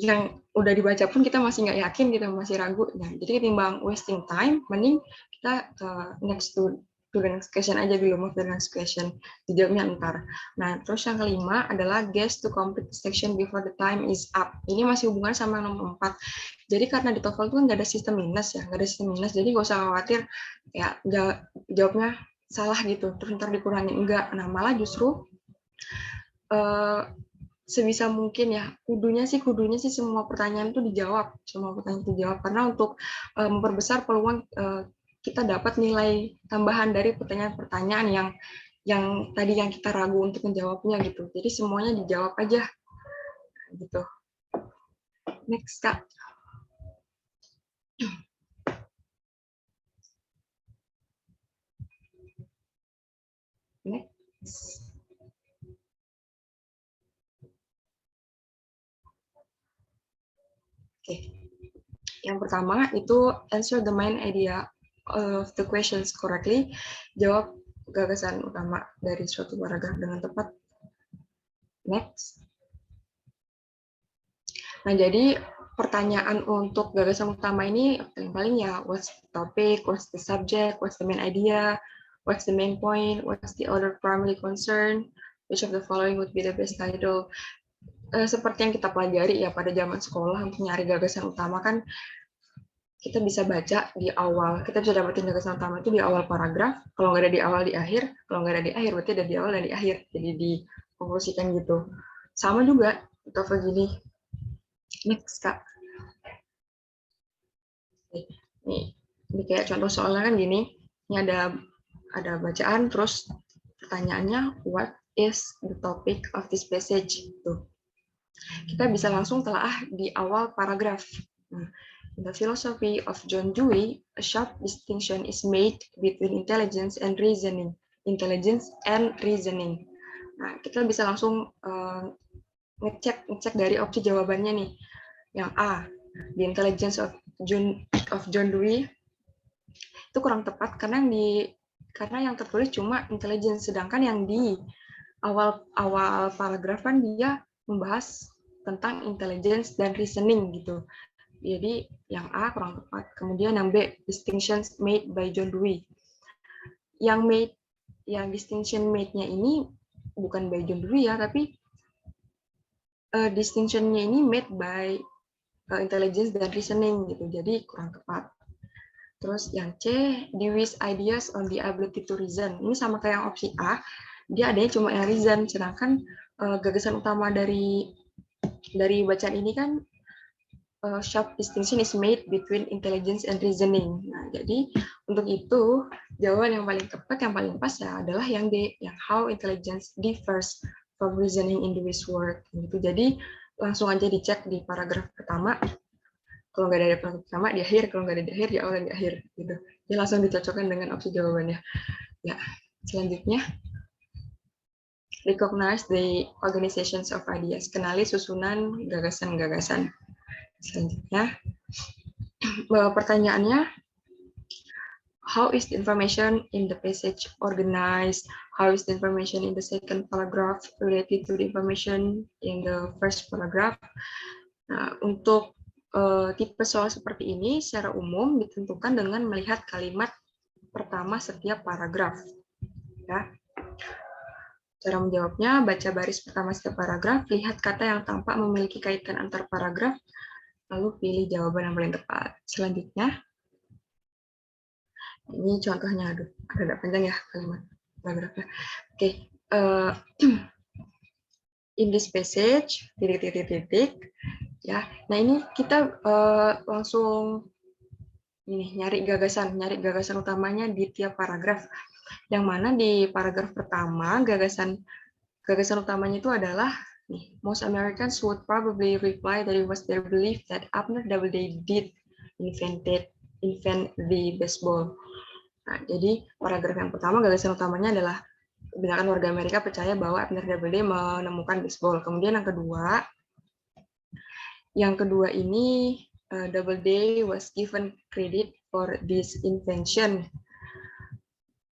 yang udah dibaca pun kita masih nggak yakin gitu, masih ragu. Nah, jadi ketimbang wasting time, mending kita next to the next question aja dulu, move to the next question, dijawabnya entar. Nah, terus yang kelima adalah guess to complete section before the time is up. Ini masih hubungan sama yang nomor 4. Jadi karena di TOEFL itu nggak ada sistem minus ya, jadi nggak usah khawatir ya jawabnya salah gitu, terus ntar dikurangin, enggak. Nah, malah justru sebisa mungkin ya, kudunya sih semua pertanyaan itu dijawab, karena untuk memperbesar peluang kita dapat nilai tambahan dari pertanyaan-pertanyaan yang tadi yang kita ragu untuk menjawabnya gitu. Jadi semuanya dijawab aja gitu. Next, Kak. Next. Oke. Yang pertama itu answer the main idea of the questions correctly. Jawab gagasan utama dari suatu paragraf dengan tepat. Next. Nah, jadi pertanyaan untuk gagasan utama ini paling-paling ya, what's the topic, what's the subject, what's the main idea, what's the main point, what's the other primary concern, which of the following would be the best title. Seperti yang kita pelajari ya pada zaman sekolah, untuk nyari gagasan utama kan kita bisa baca di awal, kita bisa dapetin gagasan utama itu di awal paragraf, kalau nggak ada di awal di akhir, kalau nggak ada di akhir berarti ada di awal dan di akhir, jadi dikonklusikan gitu. Sama juga TOEFL gini. Next, Kak. Ini kayak contoh soalnya kan gini, ini ada bacaan, terus pertanyaannya what is the topic of this passage? Tuh. Kita bisa langsung telaah di awal paragraf. In the philosophy of John Dewey, a sharp distinction is made between intelligence and reasoning. Intelligence and reasoning. Nah, kita bisa langsung ngecek dari opsi jawabannya nih. Yang A, the intelligence of John Dewey itu kurang tepat karena yang tertulis cuma intelligence, sedangkan yang di awal paragraf kan dia membahas tentang intelligence dan reasoning gitu. Jadi yang A kurang tepat. Kemudian yang B, distinctions made by John Dewey. Yang distinction made-nya ini bukan by John Dewey ya, tapi distinction-nya ini made by intelligence dan reasoning gitu. Jadi kurang tepat. Terus yang C, Dewey's ideas on the ability to reason. Ini sama kayak yang opsi A, dia adanya cuma yang reason, sedangkan gagasan utama dari bacaan ini kan sharp distinction is made between intelligence and reasoning. Nah, jadi untuk itu jawaban yang paling tepat, yang paling pas ya adalah yang D, yang how intelligence differs from reasoning in Dewey's work. Gitu. Jadi langsung aja dicek di paragraf pertama. Kalau nggak ada paragraf pertama di akhir, kalau nggak ada di akhir di awal dan di akhir. Gitu. Jadi langsung dicocokkan dengan opsi jawabannya. Ya, selanjutnya. Recognize the organizations of ideas. Kenali susunan gagasan-gagasan. Selanjutnya, pertanyaannya, how is the information in the passage organized? How is the information in the second paragraph related to the information in the first paragraph? Nah, untuk tipe soal seperti ini secara umum ditentukan dengan melihat kalimat pertama setiap paragraf. Ya. Cara menjawabnya, baca baris pertama setiap paragraf, lihat kata yang tampak memiliki kaitan antar paragraf, lalu pilih jawaban yang paling tepat. Selanjutnya, ini contohnya, agak panjang ya kalimat paragrafnya. Oke, in this passage, titik. Ya, nah ini kita langsung nyari gagasan utamanya di tiap paragraf. Yang mana di paragraf pertama gagasan utamanya itu adalah most Americans would probably reply that it was their belief that Abner Doubleday did invent the baseball. Nah, jadi paragraf yang pertama gagasan utamanya adalah kebanyakan warga Amerika percaya bahwa Abner Doubleday menemukan baseball. Kemudian yang kedua ini Doubleday was given credit for this invention.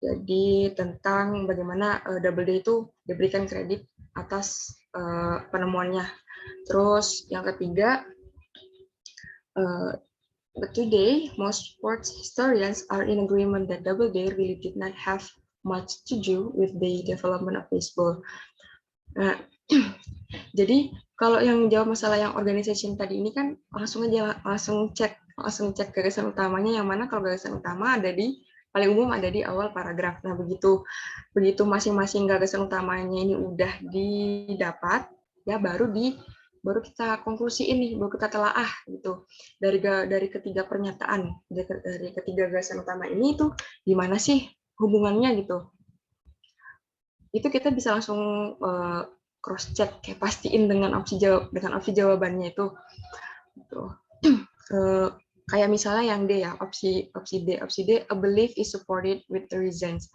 Jadi tentang bagaimana Doubleday itu diberikan kredit atas penemuannya. Terus yang ketiga, but today most sports historians are in agreement that Doubleday really did not have much to do with the development of baseball. Nah, jadi kalau yang jawab masalah yang organization tadi ini kan langsung cek gagasan utamanya, yang mana kalau gagasan utama ada di paling umum ada di awal paragraf. Nah, begitu masing-masing gagasan utamanya ini udah didapat, ya baru kita konklusiin nih, baru kita telaah gitu dari ketiga pernyataan, dari ketiga gagasan utama ini tuh gimana sih hubungannya gitu. Itu kita bisa langsung cross check, kayak pastiin dengan opsi jawabannya itu. Gitu. Kayak misalnya yang D ya, opsi D, a belief is supported with the reasons.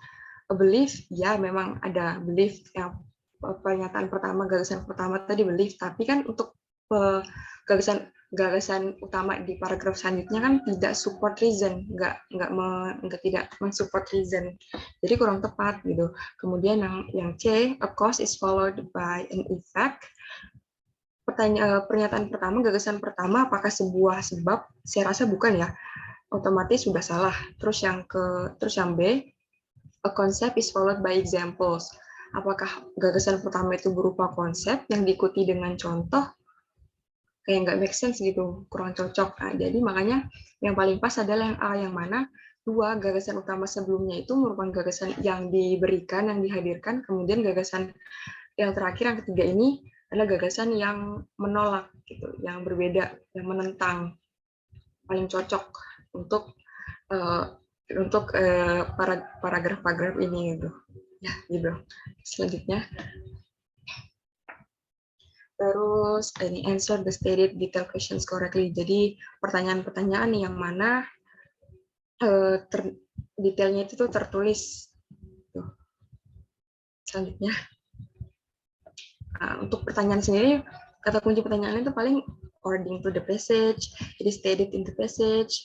A belief, ya memang ada belief yang pernyataan pertama, gagasan pertama tadi belief, tapi kan untuk gagasan utama di paragraf selanjutnya kan tidak support reason, tidak mensupport reason, jadi kurang tepat gitu. Kemudian yang C, a cause is followed by an effect. Pernyataan pertama, gagasan pertama, apakah sebuah sebab? Saya rasa bukan ya, otomatis sudah salah. Terus yang B, a concept is followed by examples. Apakah gagasan pertama itu berupa konsep yang diikuti dengan contoh? Kayak nggak make sense gitu, kurang cocok. Nah, jadi makanya yang paling pas adalah yang A, yang mana dua gagasan utama sebelumnya itu merupakan gagasan yang diberikan, yang dihadirkan, kemudian gagasan yang terakhir, yang ketiga ini adalah gagasan yang menolak, gitu, yang berbeda, yang menentang, paling cocok untuk paragraf-paragraf ini gitu. Ya, gitu. Selanjutnya, terus ini answer the stated detailed questions correctly. Jadi pertanyaan-pertanyaan yang mana detailnya itu tuh tertulis. Tuh. Selanjutnya. Nah, untuk pertanyaan sendiri, kata kunci pertanyaan itu paling according to the passage, it is stated in the passage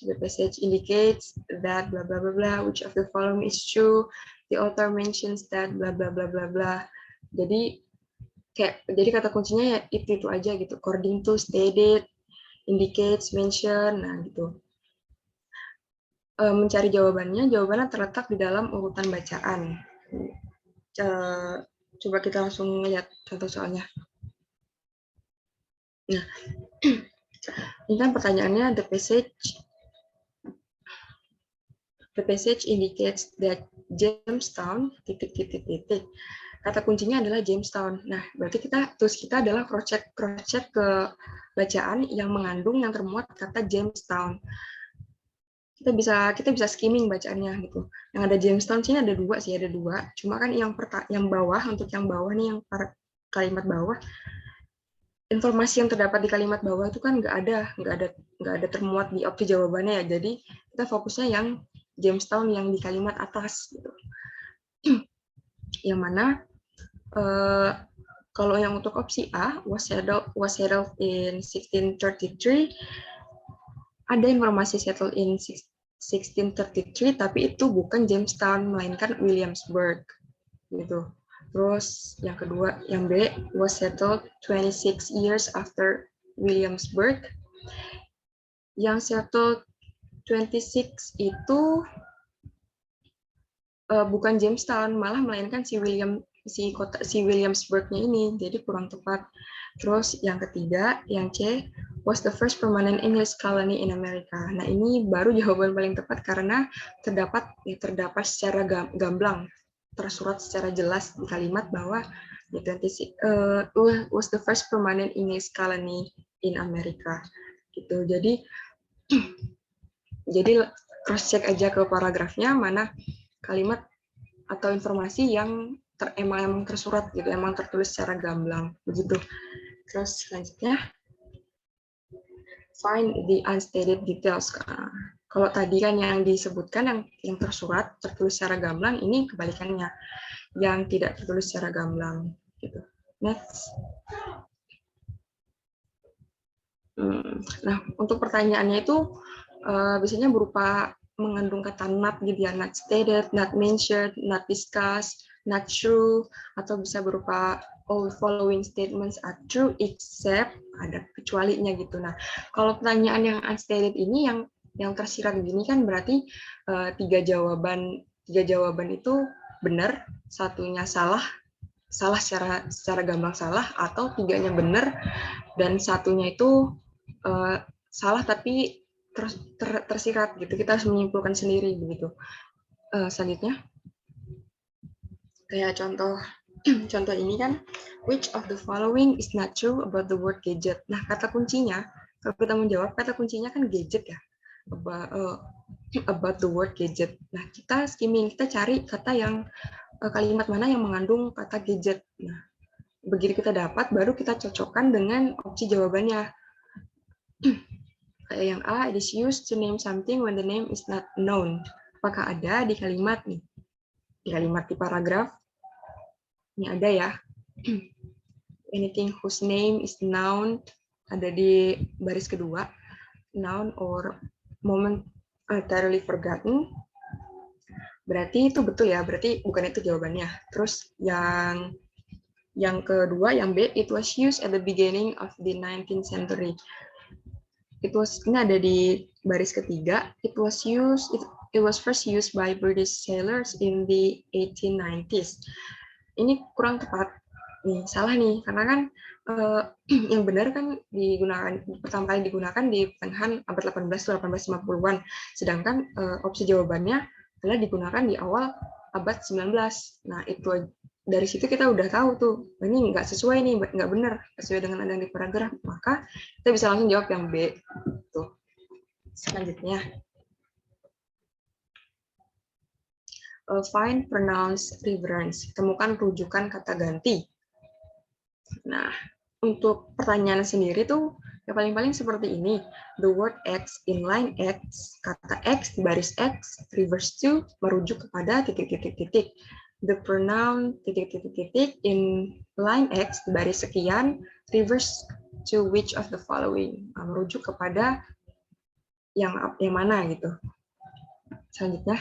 indicates that blah blah blah blah, which of the following is true, the author mentions that blah blah blah blah blah. Jadi kata kuncinya ya itu aja gitu, according to, stated, indicates, mention, nah gitu. Mencari jawabannya terletak di dalam urutan bacaan. Coba kita langsung lihat contoh soalnya. Nah, ini kan pertanyaannya the passage indicates that Jamestown ... Kata kuncinya adalah Jamestown. Nah, berarti kita adalah cross check ke bacaan yang mengandung yang termuat kata Jamestown. Kita bisa skimming bacaannya gitu. Yang ada Jamestown sini ada dua. Cuma kan yang bawah, untuk yang bawah nih, yang kalimat bawah, informasi yang terdapat di kalimat bawah itu kan nggak ada termuat di opsi jawabannya ya. Jadi kita fokusnya yang Jamestown yang di kalimat atas gitu. Yang mana kalau yang untuk opsi A, was settled in 1633, ada informasi settled in 1633, tapi itu bukan Jamestown, melainkan Williamsburg gitu. Terus yang kedua, yang B, was settled 26 years after Williamsburg. Yang settled 26 itu bukan Jamestown, malah melainkan si Williamsburg-nya ini, jadi kurang tepat. Terus yang ketiga, yang C, was the first permanent English colony in America. Nah, ini baru jawaban paling tepat karena terdapat secara gamblang, tersurat secara jelas di kalimat bahwa was the first permanent English colony in America. Gitu. Jadi cross check aja ke paragrafnya mana kalimat atau informasi yang emang tersurat gitu, emang tertulis secara gamblang begitu. Terus selanjutnya, find the unstated details. Kalau tadi kan yang disebutkan yang tersurat tertulis secara gamblang, ini kebalikannya, yang tidak tertulis secara gamblang gitu. Next. Nah, untuk pertanyaannya itu biasanya berupa mengandung kata not gitu ya, not stated, not mentioned, not discussed, not true, atau bisa berupa all following statements are true except, ada kecualinya gitu. Nah, kalau pertanyaan yang unstated ini yang tersirat begini kan berarti tiga jawaban itu benar, satunya salah secara gamblang salah, atau tiganya benar dan satunya itu salah tapi tersirat gitu. Kita harus menyimpulkan sendiri begitu. Selanjutnya, kayak contoh contoh ini kan, which of the following is not true about the word gadget. Nah, kata kuncinya, kalau kita menjawab, kata kuncinya kan gadget ya, about the word gadget. Nah, kita skimming, kita cari kata yang kalimat mana yang mengandung kata gadget. Nah, begitu kita dapat, baru kita cocokkan dengan opsi jawabannya. Kayak yang A, it is used to name something when the name is not known. Apakah ada di kalimat nih? Di kalimat di paragraf. Ini ada ya. Anything whose name is noun, ada di baris kedua. Noun or momentarily forgotten. Berarti itu betul ya, berarti bukan itu jawabannya. Terus yang kedua, yang B, it was used at the beginning of the 19th century. Ini ada di baris ketiga. It was first used by British sailors in the 1890s. Ini kurang tepat. Nih, salah nih, karena kan yang benar kan pertama kali digunakan di pertengahan abad 18 atau 1850-an. Sedangkan opsi jawabannya adalah digunakan di awal abad 19. Nah, itu dari situ kita udah tahu tuh, ini nggak sesuai nih, nggak benar sesuai dengan ada di paragraf. Maka kita bisa langsung jawab yang B. Tuh. Selanjutnya, find pronouns reference. Temukan rujukan kata ganti. Nah, untuk pertanyaan sendiri tuh yang paling-paling seperti ini. The word X in line X, kata X di baris X, refers to, merujuk kepada titik-titik-titik. The pronoun titik-titik-titik in line X di baris sekian, refers to which of the following, merujuk kepada yang mana gitu. Selanjutnya,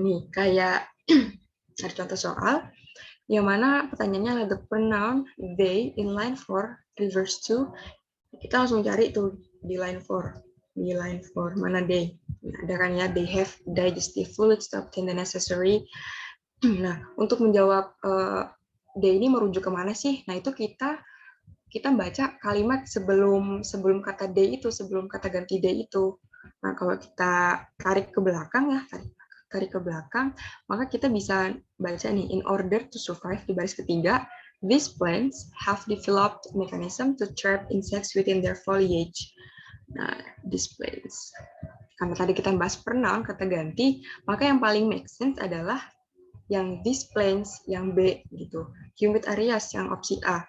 ini kayak ada contoh soal, yang mana pertanyaannya adalah the pronoun they in line 4 refers to, kita langsung cari tuh di line 4. Di line 4, mana they? Nah, ada kan ya, they have digestive fluids to obtain the necessary. Nah, untuk menjawab they ini merujuk kemana sih? Nah, itu kita baca kalimat sebelum kata they itu, sebelum kata ganti they itu. Nah, kalau kita tarik ke belakang ya, tarik ke belakang, maka kita bisa baca nih, in order to survive di baris ketiga, these plants have developed mechanism to trap insects within their foliage. Nah, these plants. Karena tadi kita bahas pronoun, kata ganti, maka yang paling make sense adalah yang these plants, yang B gitu. Humid areas, yang opsi A.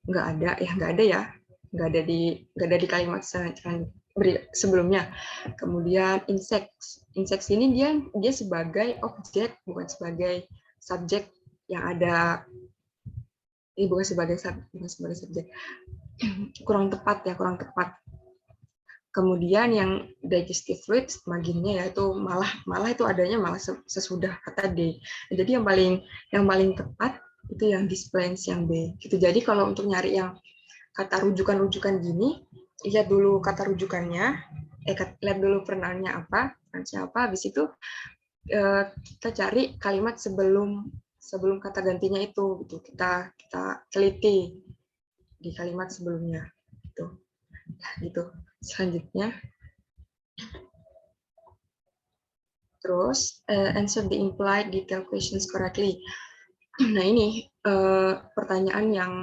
Nggak ada di kalimat sebelumnya. Kemudian insects ini dia sebagai objek, bukan sebagai subjek yang ada, bukan sebagai subjek. kurang tepat. Kemudian yang digestive fluids, marginnya yaitu malah itu adanya malah sesudah kata D. Jadi yang paling tepat itu yang displays yang B. Gitu. Jadi kalau untuk nyari yang kata rujukan gini, lihat dulu kata rujukannya, lihat dulu pronounnya apa, habis itu kita cari kalimat sebelum kata gantinya itu, gitu. Kita teliti di kalimat sebelumnya, gitu. Selanjutnya, terus answer the implied detailed questions correctly. Nah, ini pertanyaan yang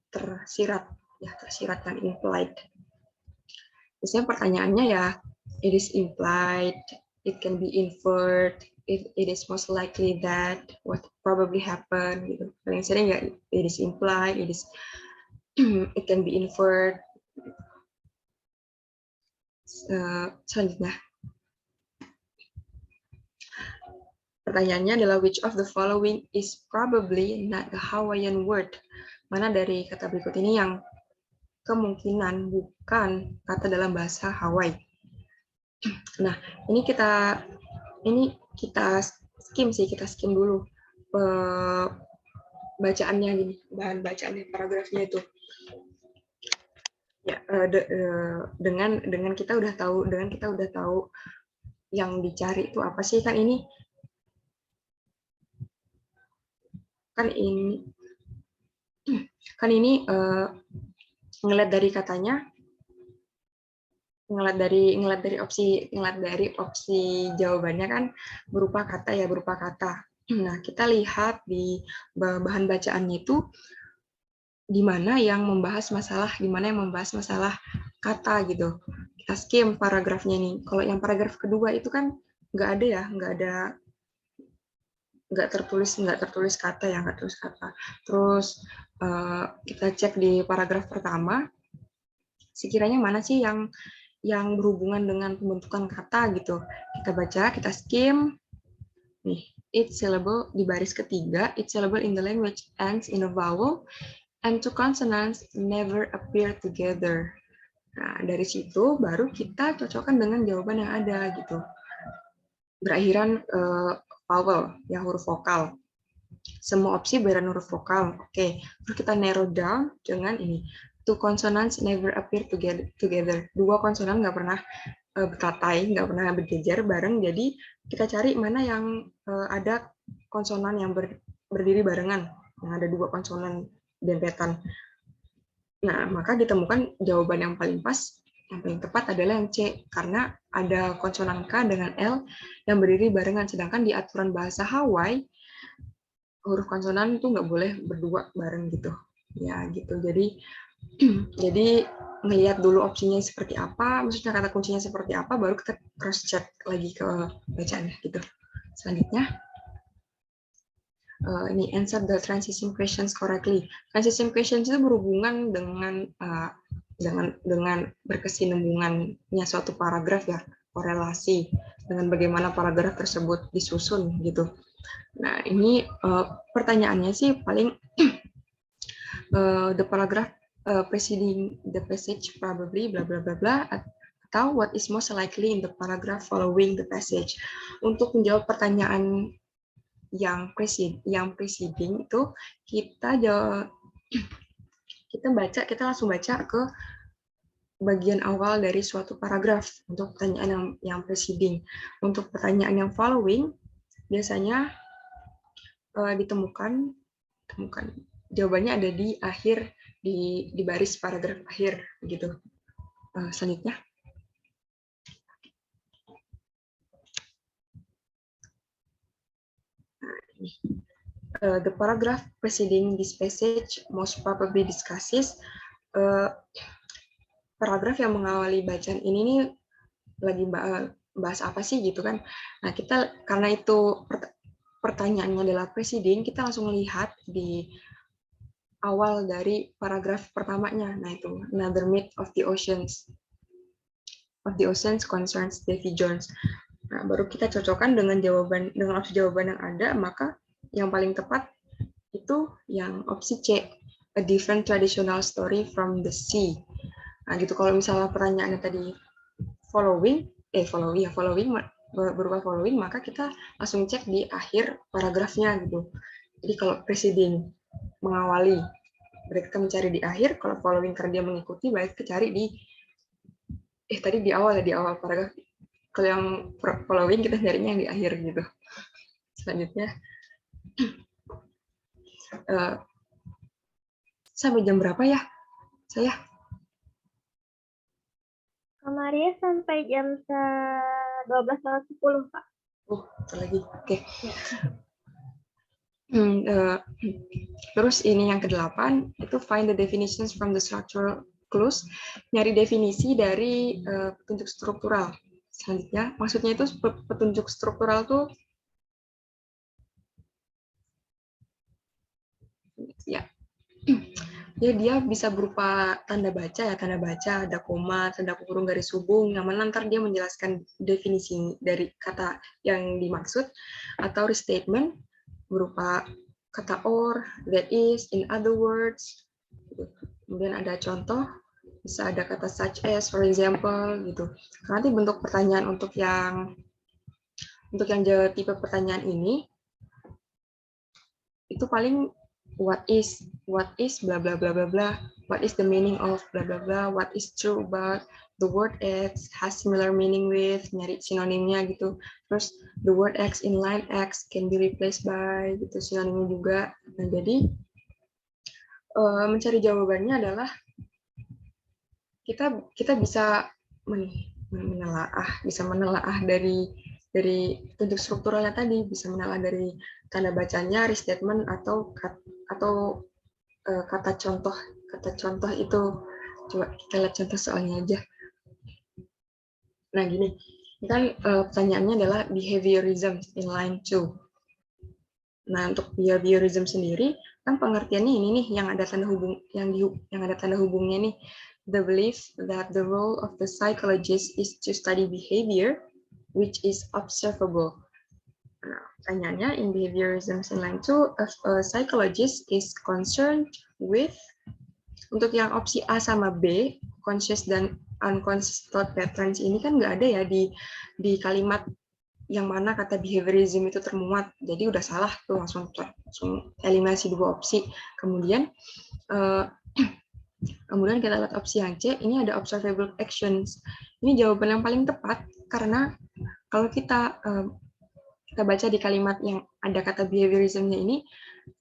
tersirat kan, implied. Misalnya pertanyaannya ya, it is implied, it can be inferred, it is most likely that, what probably happen, gitu. Paling sering ya, it is implied, it can be inferred. Selanjutnya, pertanyaannya adalah which of the following is probably not a Hawaiian word? Mana dari kata berikut ini yang kemungkinan bukan kata dalam bahasa Hawaii? Nah, ini kita skim dulu bacaannya gini, bahan bacaannya, paragrafnya itu. Ya, dengan kita udah tahu yang dicari itu apa sih, kan ini ngeliat dari katanya, ngeliat dari opsi jawabannya kan berupa kata. Nah, kita lihat di bahan bacaannya itu di mana yang membahas masalah kata gitu. Kita skim paragrafnya nih. Kalau yang paragraf kedua itu kan nggak ada ya, nggak tertulis kata ya, nggak tertulis kata. Terus kita cek di paragraf pertama, sekiranya mana sih yang berhubungan dengan pembentukan kata gitu. Kita baca, kita skim. Nih, each syllable di baris ketiga, each syllable in the language ends in a vowel and two consonants never appear together. Nah, dari situ baru kita cocokkan dengan jawaban yang ada gitu. Berakhiran vowel, ya huruf vokal. Semua opsi berakhiran huruf vokal. Oke, terus kita narrow down dengan ini. Two consonants never appear together. Dua konsonan nggak pernah berkatai, nggak pernah berjejer bareng. Jadi kita cari mana yang ada konsonan yang berdiri barengan, yang ada dua konsonan dempetan. Nah, maka ditemukan jawaban yang paling pas, yang paling tepat adalah yang C, karena ada konsonan K dengan L yang berdiri barengan. Sedangkan di aturan bahasa Hawaii, huruf konsonan itu nggak boleh berdua bareng gitu. Ya gitu. Jadi ngelihat dulu opsinya seperti apa, maksudnya kata kuncinya seperti apa, baru kita cross check lagi ke bacaannya gitu. Selanjutnya, ini answer the transition questions correctly. Transition questions itu berhubungan dengan berkesinambungannya suatu paragraf ya, korelasi dengan bagaimana paragraf tersebut disusun gitu. Nah ini pertanyaannya sih paling the paragraph preceding the passage probably bla bla bla bla, atau what is most likely in the paragraph following the passage. Untuk menjawab pertanyaan yang preceding itu kita langsung baca ke bagian awal dari suatu paragraf untuk pertanyaan yang preceding. Untuk pertanyaan yang following biasanya ditemukan jawabannya ada di akhir, di baris paragraf akhir gitu. Selanjutnya, the paragraph preceding this passage most probably discusses, paragraf yang mengawali bacaan ini nih lagi bahas apa sih gitu kan. Nah kita karena itu pertanyaannya adalah preceding, kita langsung lihat di awal dari paragraf pertamanya. Nah itu, another myth of the oceans concerns Davy Jones. Nah, baru kita cocokkan dengan opsi jawaban yang ada, maka yang paling tepat itu yang opsi C, a different traditional story from the sea. Nah gitu, kalau misalnya pertanyaannya tadi following berupa following, maka kita langsung cek di akhir paragrafnya gitu. Jadi kalau preceding mengawali, berarti kita mencari di akhir. Kalau following karena dia mengikuti, berarti kita cari di awal paragraf. Kalau yang following kita nyarinya yang di akhir gitu. Selanjutnya, sampai jam berapa ya saya? Kemarin sampai jam 12:10, Pak. Lagi. Oke. Terus ini yang ke-8 itu find the definitions from the structural clues, nyari definisi dari petunjuk struktural. Selanjutnya, maksudnya itu petunjuk struktural tuh ya. Jadi dia bisa berupa tanda baca, ada koma, tanda kurung, garis hubung, yang mana ntar dia menjelaskan definisi dari kata yang dimaksud, atau restatement berupa kata or, that is, in other words. Kemudian ada contoh, bisa ada kata such as, for example, gitu. Nanti bentuk pertanyaan untuk yang tipe pertanyaan ini itu paling what is bla bla bla bla bla, what is the meaning of bla bla bla, what is true about the word X, has similar meaning with, nyari sinonimnya gitu. Terus the word X in line X can be replaced by, gitu, sinonimnya juga. Nah jadi mencari jawabannya adalah kita bisa menelaah dari dari bentuk strukturalnya tadi, bisa menelaah dari tanda bacanya, restatement atau kata contoh itu. Coba kita lihat contoh soalnya aja. Nah gini, ini kan pertanyaannya adalah behaviorism in line 2. Nah untuk behaviorism sendiri kan pengertiannya ini nih yang ada tanda hubung yang ada tanda hubungnya nih. The belief that the role of the psychologist is to study behavior which is observable. Nah, pertanyaannya in behaviorism in line 2, a psychologist is concerned with, untuk yang opsi A sama B, conscious dan unconscious thought patterns ini kan nggak ada ya di kalimat yang mana kata behaviorism itu termuat. Jadi udah salah tuh, langsung eliminasi 2 opsi. Kemudian kita lihat opsi yang C, ini ada observable actions. Ini jawaban yang paling tepat karena kalau kita baca di kalimat yang ada kata behaviorism-nya ini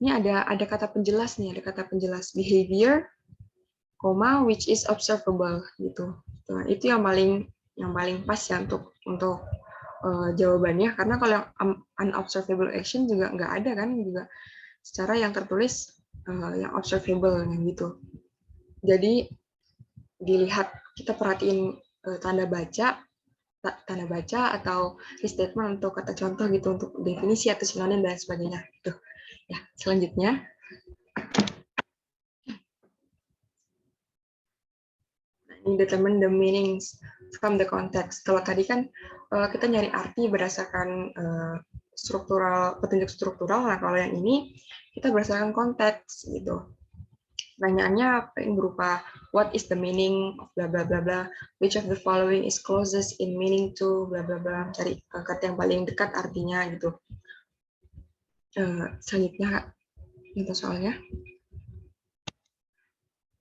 ada kata penjelas nih, ada kata penjelas behavior, which is observable gitu. Nah, itu yang paling pas ya untuk jawabannya, karena kalau yang unobservable action juga nggak ada kan, juga secara yang tertulis yang observable gitu. Jadi dilihat, kita perhatiin tanda baca atau restatement untuk kata contoh gitu, untuk definisi atau sinonim dan sebagainya. Tuh. Ya, selanjutnya. Ini determine the meanings from the context. Kalau tadi kan kita nyari arti berdasarkan petunjuk struktural, nah kalau yang ini kita berdasarkan konteks gitu. Pertanyaannya paling berupa what is the meaning of bla bla bla bla, which of the following is closest in meaning to bla bla bla, cari kata yang paling dekat artinya gitu. Selanjutnya itu soalnya.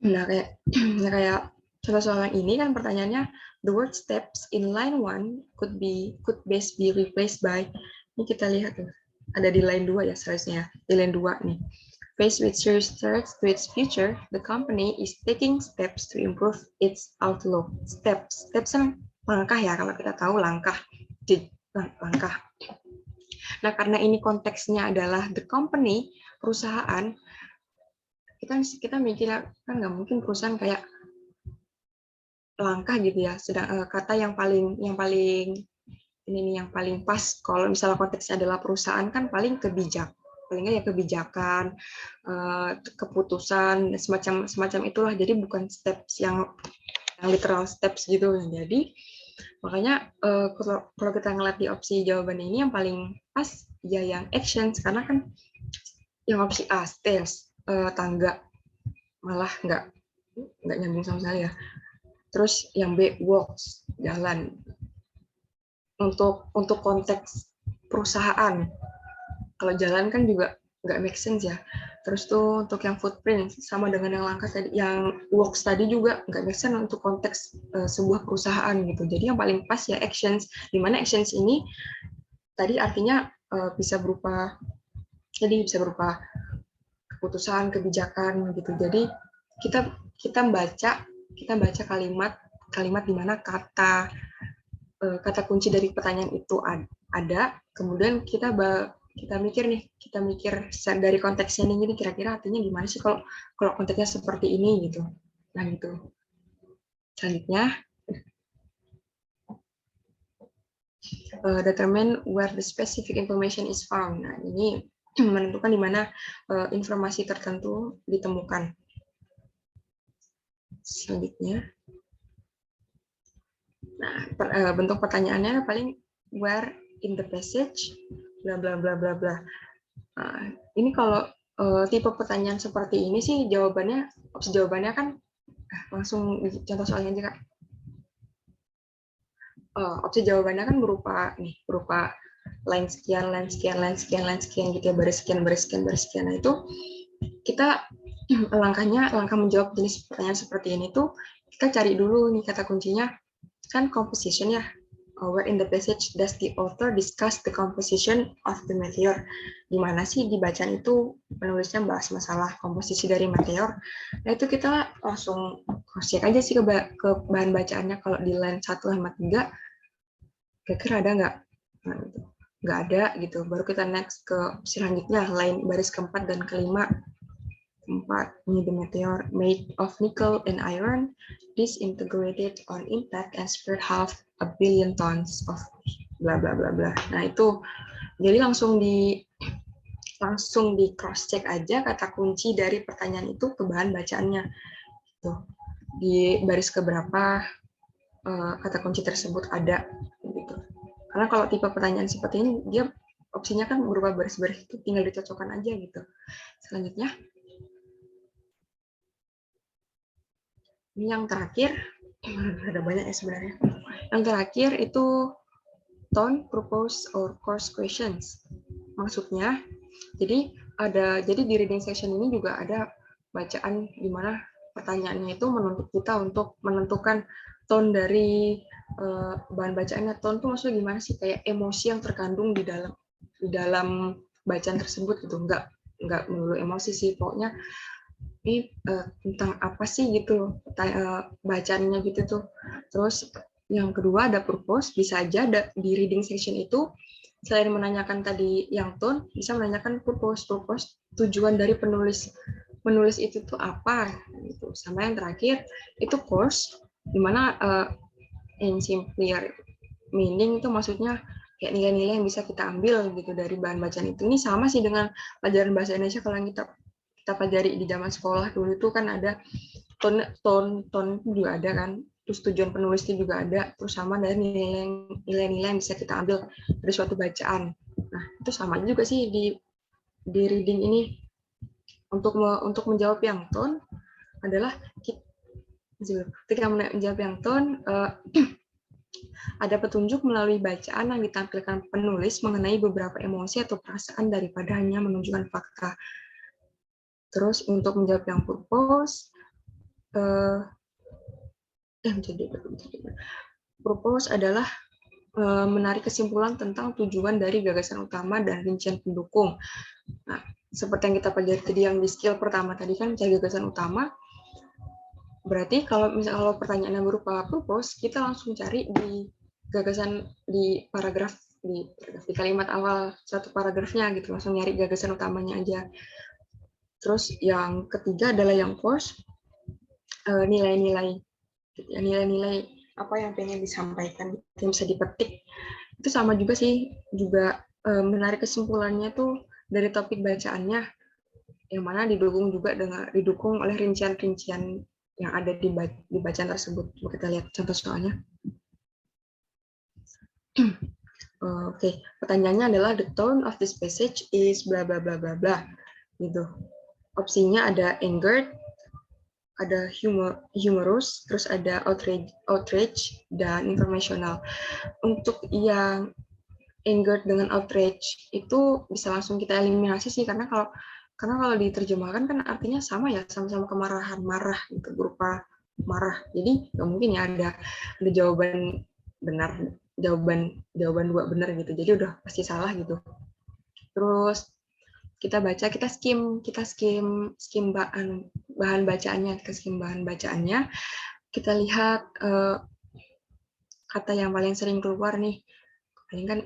Nah kayak contoh soal yang ini kan pertanyaannya, the word steps in line 1 could best be replaced by, ini kita lihat tuh, ada di line 2 ya seharusnya, di line 2 nih. Faced with serious threats to its future, the company is taking steps to improve its outlook. Steps kan langkah ya, kalau kita tahu langkah. Nah karena ini konteksnya adalah the company, perusahaan, kita mikir kan nggak mungkin perusahaan kayak langkah gitu ya, sedang kata yang paling pas kalau misalnya konteksnya adalah perusahaan kan paling paling nggak ya kebijakan, keputusan semacam itulah. Jadi bukan steps yang literal steps gitu. Jadi makanya kalau kita ngeliat di opsi jawaban ini yang paling pas ya yang actions, karena kan yang opsi A stairs, tangga, malah nggak nyambung sama saya. Terus yang B walks, jalan. Untuk konteks perusahaan, kalau jalan kan juga nggak make sense ya. Terus tuh untuk yang footprint sama dengan yang langkah tadi, yang walks tadi juga nggak make sense untuk konteks sebuah perusahaan gitu. Jadi yang paling pas ya actions, di mana actions ini tadi artinya bisa berupa keputusan, kebijakan gitu. Jadi kita baca kalimat di mana kata kunci dari pertanyaan itu ada, kemudian kita mikir dari konteksnya ini kira-kira artinya gimana sih kalau konteksnya seperti ini gitu. Nah gitu. Selanjutnya determine where the specific information is found. Nah ini menentukan di mana informasi tertentu ditemukan. Selanjutnya, nah bentuk pertanyaannya paling where in the passage, bla bla bla bla bla. Ini kalau tipe pertanyaan seperti ini sih opsi jawabannya kan langsung contoh soalnya aja Kak. Opsi jawabannya kan berupa line sekian gitu ya, baris sekian. Nah itu kita langkah menjawab jenis pertanyaan seperti ini tuh kita cari dulu nih kata kuncinya kan composition ya. Where in the passage does the author discuss the composition of the meteor? Di mana sih di bacaan itu penulisnya bahas masalah komposisi dari meteor? Nah itu kita langsung cross check aja sih ke bahan bacaannya. Kalau di line 1 sama 3 kira-kira ada nggak Nah, gitu. Nggak ada gitu. Baru kita next ke selanjutnya, line baris keempat dan kelima. Keempat, ini the meteor made of nickel and iron, disintegrated on impact and spread half a billion tons of bla bla bla bla. Nah itu jadi langsung di cross check aja kata kunci dari pertanyaan itu ke bahan bacaannya. Tuh di baris keberapa kata kunci tersebut ada gitu. Karena kalau tipe pertanyaan seperti ini dia opsinya kan berupa baris-baris itu tinggal dicocokkan aja gitu. Selanjutnya ini yang terakhir, ada banyak ya sebenarnya. Yang terakhir itu tone, purpose, or course questions. Maksudnya, jadi di reading session ini juga ada bacaan di mana pertanyaannya itu menuntut kita untuk menentukan tone dari bahan bacaannya. Tone itu maksudnya gimana sih? Kayak emosi yang terkandung di dalam bacaan tersebut gitu. Enggak melulu emosi sih, pokoknya ini tentang apa sih gitu bacaannya gitu tuh. Terus yang kedua ada purpose, bisa aja di reading session itu selain menanyakan tadi yang tone, bisa menanyakan purpose tujuan dari penulis itu tuh apa gitu. Sama yang terakhir itu course, dimana in simpler meaning itu maksudnya kayak nilai-nilai yang bisa kita ambil gitu dari bahan bacaan itu. Ini sama sih dengan pelajaran bahasa Indonesia kalau yang kita pelajari di zaman sekolah dulu itu kan ada tone juga ada kan, terus tujuan penulis itu juga ada, terus sama dari nilai-nilai yang bisa kita ambil dari suatu bacaan. Nah itu sama juga sih di reading ini. Untuk menjawab yang tone adalah ketika menjawab yang tone ada petunjuk melalui bacaan yang ditampilkan penulis mengenai beberapa emosi atau perasaan daripada hanya menunjukkan fakta. Terus untuk menjawab yang purpose, purpose adalah menarik kesimpulan tentang tujuan dari gagasan utama dan rincian pendukung. Nah, seperti yang kita pelajari tadi yang di skill pertama tadi kan mencari gagasan utama. Berarti kalau pertanyaannya berupa purpose, kita langsung cari di gagasan di paragraf di kalimat awal satu paragrafnya gitu, langsung nyari gagasan utamanya aja. Terus yang ketiga adalah yang course, nilai-nilai apa yang pengen disampaikan yang bisa dipetik. Itu sama juga sih, juga menarik kesimpulannya tuh dari topik bacaannya, yang mana didukung oleh rincian-rincian yang ada di bacaan tersebut. Coba kita lihat contoh soalnya. Oke, pertanyaannya adalah the tone of this passage is bla bla bla bla bla gitu. Opsinya ada angered, ada humorous, terus ada outrage dan informational. Untuk yang angered dengan outrage itu bisa langsung kita eliminasi sih, karena kalau diterjemahkan kan artinya sama ya, sama-sama kemarahan, marah gitu, berupa marah. Jadi nggak mungkin ya ada jawaban benar, jawaban dua benar gitu. Jadi udah pasti salah gitu. Terus kita baca, kita skim bahan bacaannya, kita lihat kata yang paling sering keluar nih, paling kan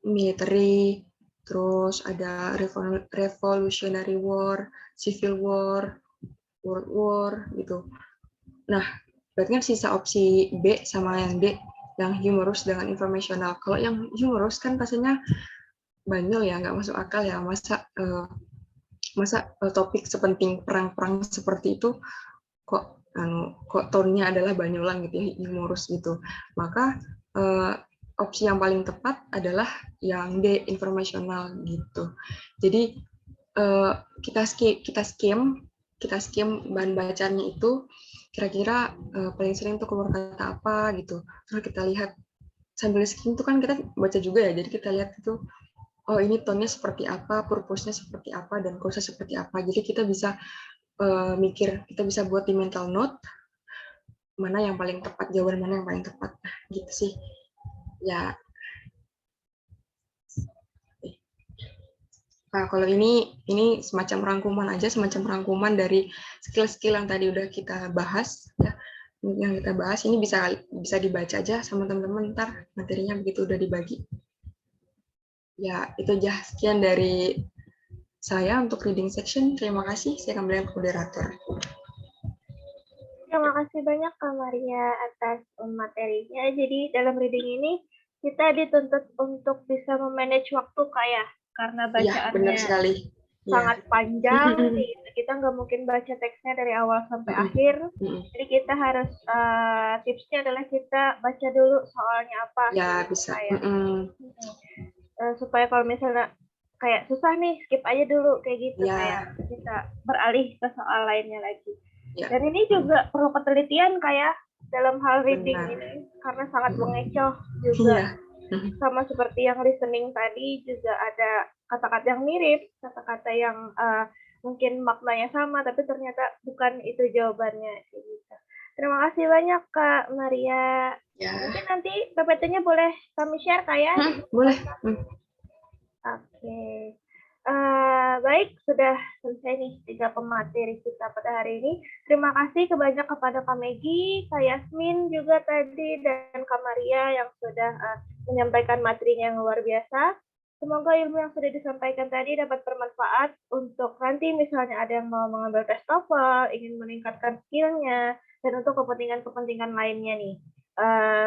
military, terus ada revolutionary war, civil war, world war gitu. Nah, berarti kan sisa opsi B sama yang D, yang humorous dengan informational. Kalau yang humorous kan pastinya banyol ya, nggak masuk akal ya, masa topik sepenting perang-perang seperti itu kok tone-nya adalah banyolan gitu ya, humorous gitu. Maka opsi yang paling tepat adalah yang D, informational gitu. Jadi kita skim bahan bacaannya itu kira-kira paling sering tuh keluar kata apa gitu. Terus kita lihat sambil skim itu kan kita baca juga ya, jadi kita lihat itu oh ini tone-nya seperti apa, purpose-nya seperti apa, dan course-nya seperti apa. Jadi kita bisa kita bisa buat di mental note mana yang paling tepat, jawaban mana yang paling tepat. Nah, gitu sih. Ya. Nah, kalau ini semacam rangkuman dari skill-skill yang tadi udah kita bahas ya. Yang kita bahas ini bisa dibaca aja sama teman-teman ntar materinya begitu udah dibagi. Ya, itu aja sekian dari saya untuk reading section. Terima kasih. Saya kembali ke moderator. Terima kasih banyak Kak Maria atas materinya. Jadi dalam reading ini kita dituntut untuk bisa memanage waktu Kak ya, karena Iya, benar bacaannya sekali. Iya. sangat panjang. Gitu. Kita nggak mungkin baca teksnya dari awal sampai akhir. Jadi kita harus tipsnya adalah kita baca dulu soalnya apa. Ya, gitu, bisa. Kak, ya. Supaya kalau misalnya kayak susah nih, skip aja dulu kayak gitu, Ya. kayak kita beralih ke soal lainnya lagi. Ya. Dan ini juga perlu ketelitian kayak dalam hal reading Benar. ini karena sangat mengecoh juga. Iya. Sama seperti yang listening tadi juga ada kata-kata yang mirip, kata-kata yang mungkin maknanya sama tapi ternyata bukan itu jawabannya gitu. Terima kasih banyak Kak Maria. Ya. Mungkin nanti PPT-nya boleh kami share Kak ya? Boleh. Oke. Baik, sudah selesai nih 3 pemateri kita pada hari ini. Terima kasih kebanyak kepada Kak Megi, Kak Yasmin juga tadi, dan Kak Maria yang sudah menyampaikan materinya yang luar biasa. Semoga ilmu yang sudah disampaikan tadi dapat bermanfaat untuk nanti misalnya ada yang mau mengambil tes TOEFL, ingin meningkatkan skill-nya, dan untuk kepentingan-kepentingan lainnya nih.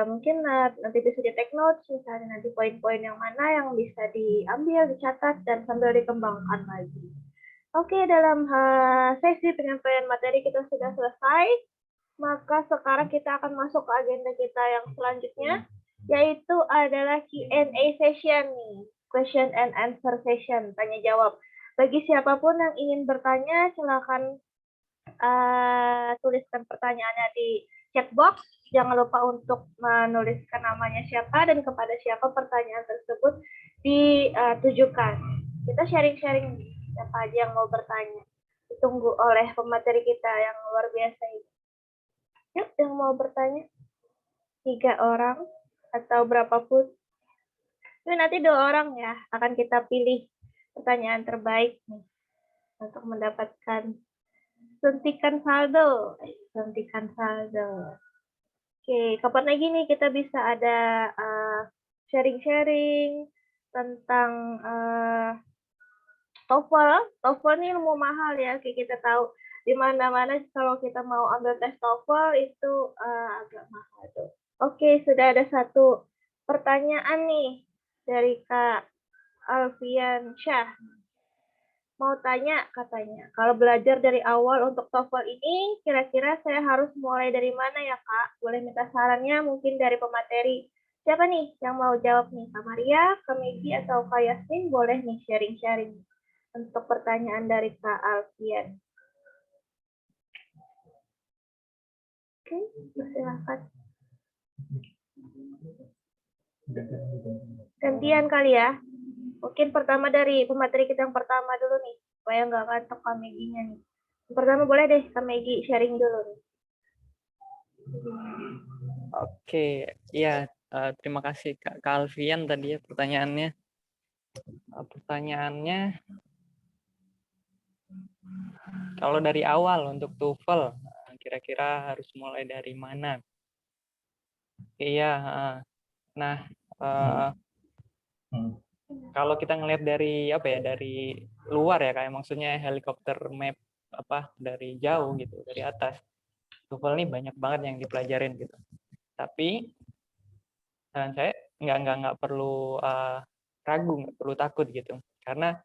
Mungkin nanti bisa di take notes, misalnya nanti poin-poin yang mana yang bisa diambil, dicatat, dan sambil dikembangkan lagi. Oke, dalam sesi penyampaian materi kita sudah selesai, maka sekarang kita akan masuk ke agenda kita yang selanjutnya, yaitu adalah Q&A session nih, question and answer session, tanya jawab. Bagi siapapun yang ingin bertanya, silakan tuliskan pertanyaannya di chat box. Jangan lupa untuk menuliskan namanya siapa dan kepada siapa pertanyaan tersebut ditujukan. Kita sharing-sharing siapa aja yang mau bertanya. Ditunggu oleh pemateri kita yang luar biasa ini. Yuk, yang mau bertanya? 3 orang atau berapapun. Ini nanti 2 orang ya, akan kita pilih pertanyaan terbaik nih untuk mendapatkan suntikan saldo. Suntikan saldo. Oke, kapan lagi nih kita bisa ada sharing-sharing tentang TOEFL. TOEFL ini ilmu mahal ya, kayak kita tahu di mana-mana kalau kita mau ambil tes TOEFL itu agak mahal tuh. Oke, sudah ada 1 pertanyaan nih dari Kak Alfian Syah. Mau tanya katanya, kalau belajar dari awal untuk TOEFL ini, kira-kira saya harus mulai dari mana ya Kak? Boleh minta sarannya mungkin dari pemateri. Siapa nih yang mau jawab nih? Kak Maria, Kak Megi, atau Kak Yasmin? Boleh nih sharing-sharing untuk pertanyaan dari Kak Alfian. Oke, silakan. Gantian kali ya. Mungkin pertama dari pemateri kita yang pertama dulu nih, supaya nggak ngantuk Kak Megi-nya nih. Yang pertama boleh deh Kak Megi sharing dulu nih. Oke, ya terima kasih Kak Alfian tadi ya pertanyaannya. Pertanyaannya, kalau dari awal untuk TOEFL, kira-kira harus mulai dari mana? Iya, nah kalau kita ngelihat dari apa ya, dari luar ya kayak maksudnya helikopter map apa dari jauh gitu, dari atas, TOEFL ini banyak banget yang dipelajarin gitu. Tapi saran saya nggak perlu ragu, nggak perlu takut gitu, karena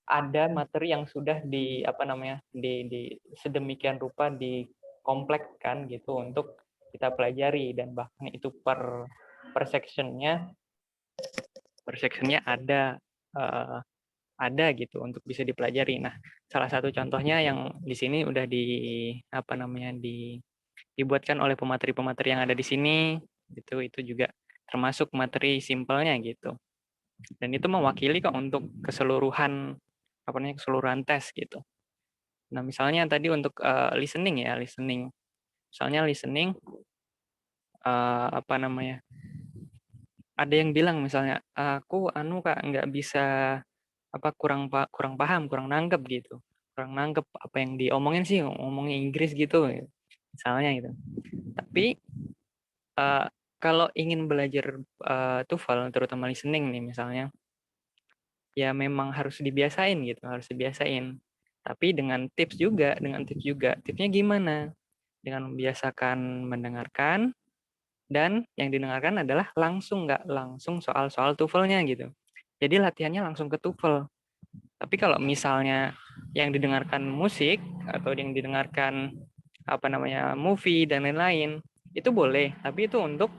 ada materi yang sudah di apa namanya di sedemikian rupa dikomplekskan gitu untuk kita pelajari, dan bahkan itu per sectionnya ada gitu untuk bisa dipelajari. Nah, salah satu contohnya yang di sini udah apa namanya dibuatkan oleh pemateri-pemateri yang ada di sini gitu, itu juga termasuk materi simpelnya gitu. Dan itu mewakili kok untuk keseluruhan apa namanya keseluruhan tes gitu. Nah, misalnya tadi untuk listening ya, listening. Misalnya listening apa namanya? Ada yang bilang misalnya, aku Kak nggak bisa apa kurang paham, kurang nangkep gitu. Kurang nangkep apa yang diomongin sih, ngomongin Inggris gitu misalnya gitu. Tapi kalau ingin belajar TOEFL terutama listening nih misalnya, ya memang harus dibiasain gitu, harus dibiasain. Tapi dengan tips juga. Tipsnya gimana? Dengan membiasakan mendengarkan, dan yang didengarkan adalah nggak langsung soal-soal TOEFL-nya gitu. Jadi latihannya langsung ke TOEFL. Tapi kalau misalnya yang didengarkan musik atau yang didengarkan movie dan lain-lain, itu boleh. Tapi itu untuk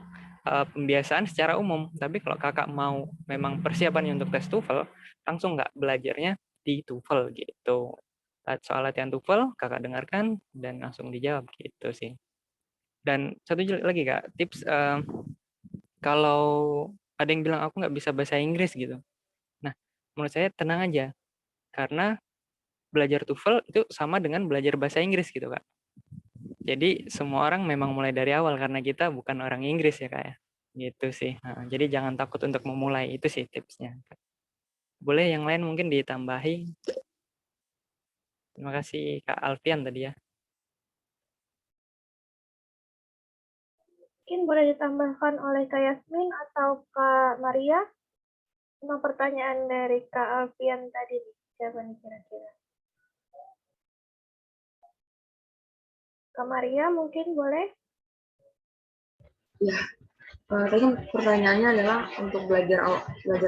pembiasaan secara umum. Tapi kalau kakak mau memang persiapannya untuk tes TOEFL, langsung nggak belajarnya di TOEFL gitu. Soal latihan TOEFL, kakak dengarkan dan langsung dijawab gitu sih. Dan satu lagi kak, tips kalau ada yang bilang aku nggak bisa bahasa Inggris gitu. Nah, menurut saya tenang aja. Karena belajar TOEFL itu sama dengan belajar bahasa Inggris gitu kak. Jadi semua orang memang mulai dari awal karena kita bukan orang Inggris ya kak ya. Gitu sih. Nah, jadi jangan takut untuk memulai, itu sih tipsnya. Boleh yang lain mungkin ditambahi. Terima kasih Kak Alfian tadi ya. Mungkin boleh ditambahkan oleh Kak Yasmin atau Kak Maria tentang pertanyaan dari Kak Alfian tadi. Siapa nih kira-kira? Kak Maria mungkin boleh? Ya, tadi kan pertanyaannya adalah untuk belajar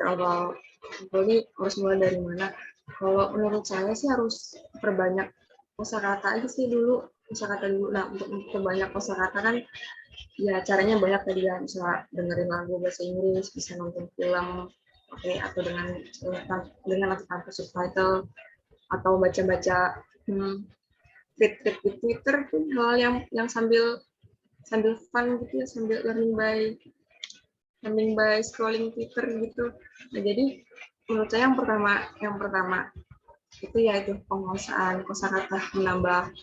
awal ini harus mulai dari mana? Kalau menurut saya sih harus perbanyak kosakata aja sih dulu, kosakata dulu. Nah, untuk perbanyak kosakata kan ya caranya banyak tadi ya, bisa dengerin lagu bahasa Inggris, bisa nonton film, oke, atau dengan atau tanpa subtitle, atau baca-baca feed di Twitter tuh hal yang sambil fun gitu ya, sambil learning by scrolling Twitter gitu. Nah, jadi menurut saya yang pertama itu yaitu penguasaan kosakata, menambah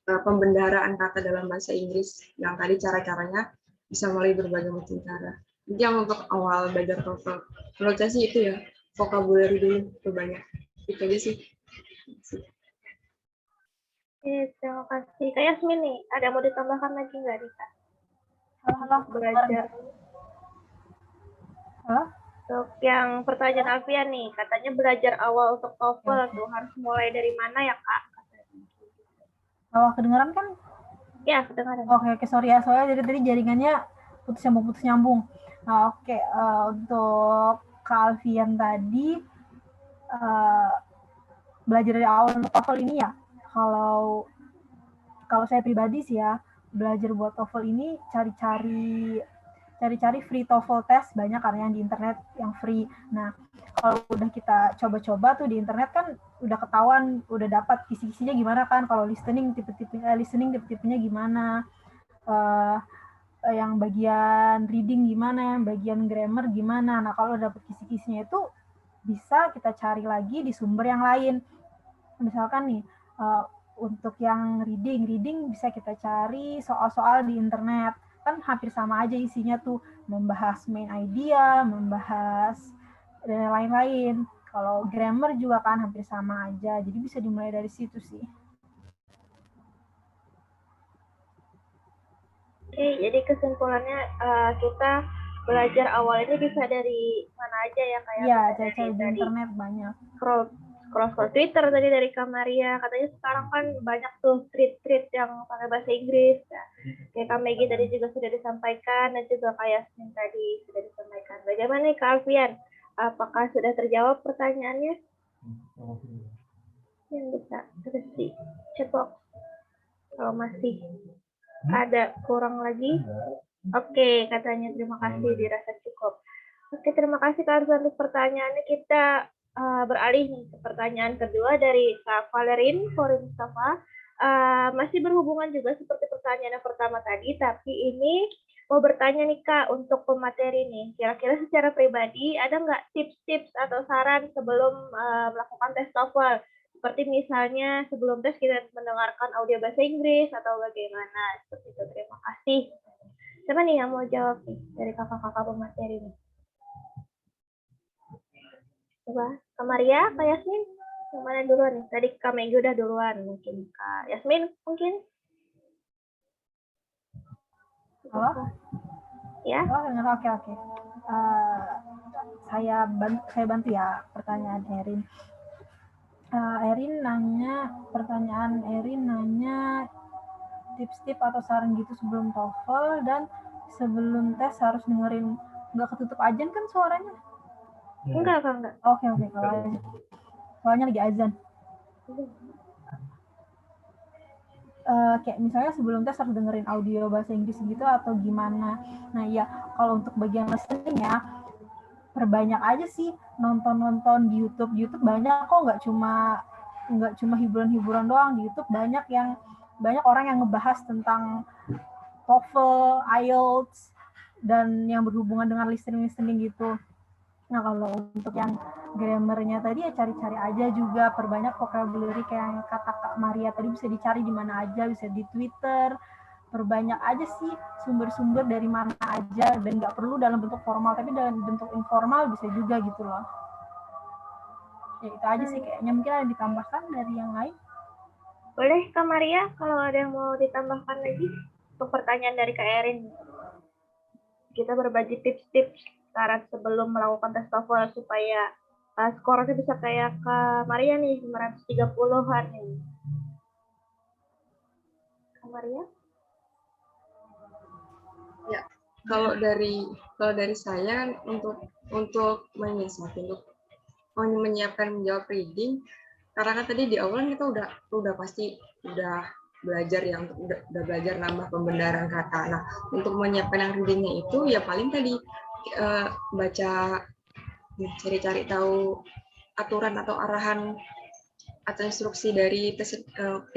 pembendaharaan kata dalam bahasa Inggris yang tadi cara-caranya bisa melalui berbagai macam cara. Jadi yang untuk awal belajar TOEFL, menurut saya sih itu ya, vocabulary dulu berbanyak. Itu aja sih. Terima kasih. Kak Yasmin nih, ada mau ditambahkan lagi nggak Rita? Halo, Belajar. Halo? Untuk yang pertanyaan Alfian nih, katanya belajar awal untuk TOEFL tuh harus mulai dari mana ya Kak? Kalau kedengeran kan? Ya, kedengaran. Oke, sorry ya, soalnya dari tadi jaringannya putus nyambung. Nah, oke, untuk Kak Alfian tadi, belajar dari awal untuk TOEFL ini ya, kalau saya pribadi sih ya, belajar buat TOEFL ini cari-cari free TOEFL test banyak kan yang di internet yang free. Nah, kalau udah kita coba-coba tuh di internet kan udah ketahuan, udah dapat kisi-kisinya gimana kan, kalau listening tipe-tipenya gimana, yang bagian reading gimana, yang bagian grammar gimana. Nah, kalau dapat kisi-kisinya itu bisa kita cari lagi di sumber yang lain. Misalkan nih, untuk yang reading bisa kita cari soal-soal di internet. Kan hampir sama aja isinya tuh, membahas main idea, membahas dan lain-lain. Kalau grammar juga kan hampir sama aja, jadi bisa dimulai dari situ sih. Oke, jadi kesimpulannya kita belajar awal ini bisa dari mana aja ya kayak? Iya, cari di internet banyak. Scroll Twitter tadi dari Kak Maria, katanya sekarang kan banyak tuh tweet yang pakai bahasa Inggris. Nah, kayak Kak Maggie tadi juga sudah disampaikan dan juga Kak Yasmin tadi sudah disampaikan. Bagaimana nih Kak Alfian? Apakah sudah terjawab pertanyaannya? Yang bisa terus di chat box. Kalau masih ada kurang lagi, oke, katanya terima kasih, dirasa cukup. Oke, terima kasih Kak Alfian untuk pertanyaannya. Kita beralih nih ke pertanyaan kedua dari Kak Valerin Fori Mustafa. Masih berhubungan juga seperti pertanyaan yang pertama tadi, tapi ini mau bertanya nih Kak untuk pemateri nih. Kira-kira secara pribadi ada nggak tips-tips atau saran sebelum melakukan tes TOEFL? Seperti misalnya sebelum tes kita mendengarkan audio bahasa Inggris atau bagaimana? Seperti itu. Terima kasih. Siapa nih yang mau jawab nih dari kakak-kakak pemateri nih? Coba, Kak Maria, Kak Yasmin, yang mana duluan nih? Tadi Kak Megi udah duluan, mungkin Kak Yasmin, mungkin? Halo? Ya? Oh, oke. saya bantu ya pertanyaan Erin. Pertanyaan Erin nanya tips-tips atau saran gitu sebelum TOEFL dan sebelum tes harus dengerin, nggak ketutup azan kan suaranya? Enggak, Kak, enggak. Oke, kalau azan. Soalnya lagi azan. Kayak misalnya sebelum tes harus dengerin audio bahasa Inggris gitu atau gimana. Nah ya, kalau untuk bagian listening ya, perbanyak aja sih nonton di YouTube. YouTube banyak kok, nggak cuma hiburan-hiburan doang. Di YouTube banyak orang yang ngebahas tentang TOEFL, IELTS, dan yang berhubungan dengan listening gitu. Nah, kalau untuk yang grammarnya tadi ya cari-cari aja juga, perbanyak vocabulary kayak yang kata Kak Maria tadi, bisa dicari di mana aja, bisa di Twitter, perbanyak aja sih sumber-sumber dari mana aja, dan nggak perlu dalam bentuk formal, tapi dalam bentuk informal bisa juga gitu loh. Ya itu aja sih kayaknya, mungkin ada ditambahkan dari yang lain. Boleh Kak Maria, kalau ada yang mau ditambahkan lagi untuk pertanyaan dari Kak Erin. Kita berbagi tips-tips saran sebelum melakukan tes TOEFL supaya skornya bisa kayak Kak Maria nih, 930-an nih. Kak Maria? Ya, kalau dari saya untuk menyiapkan menjawab reading, karena kan tadi di awal kita udah pasti belajar udah belajar nambah pembenaran kata. Nah, untuk menyiapkan yang readingnya itu ya paling tadi baca, cari-cari tahu aturan atau arahan atau instruksi dari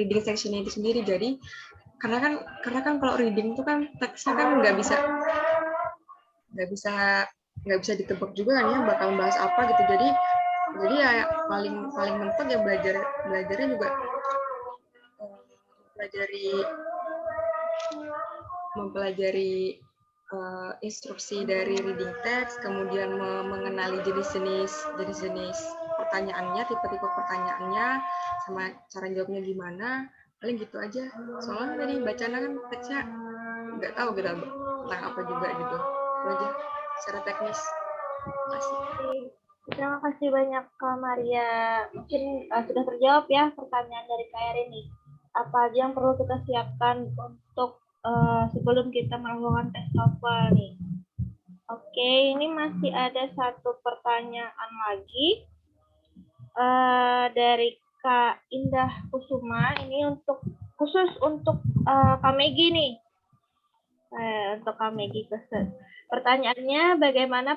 reading section itu sendiri. Jadi karena kan kalau reading itu kan teksnya kan nggak bisa ditebak juga kan ya bakal bahas apa gitu. Jadi ya paling mentok ya belajarnya juga mempelajari instruksi dari reading text, kemudian mengenali jenis-jenis pertanyaannya, tipe-tipe pertanyaannya, sama cara jawabnya gimana. Paling gitu aja. Soalnya tadi bacaan kan teksnya nggak tahu kita tentang apa juga gitu. Itu aja secara teknis. Terima kasih. Terima kasih banyak Kak Maria. Mungkin sudah terjawab ya pertanyaan dari Kak Erin nih. Apa aja yang perlu kita siapkan untuk sebelum kita melakukan tes TOEFL nih? Oke, ini masih ada satu pertanyaan lagi dari Kak Indah Kusuma. Ini khusus untuk Kak Megi nih. Untuk Kak Megi khusus. Pertanyaannya, bagaimana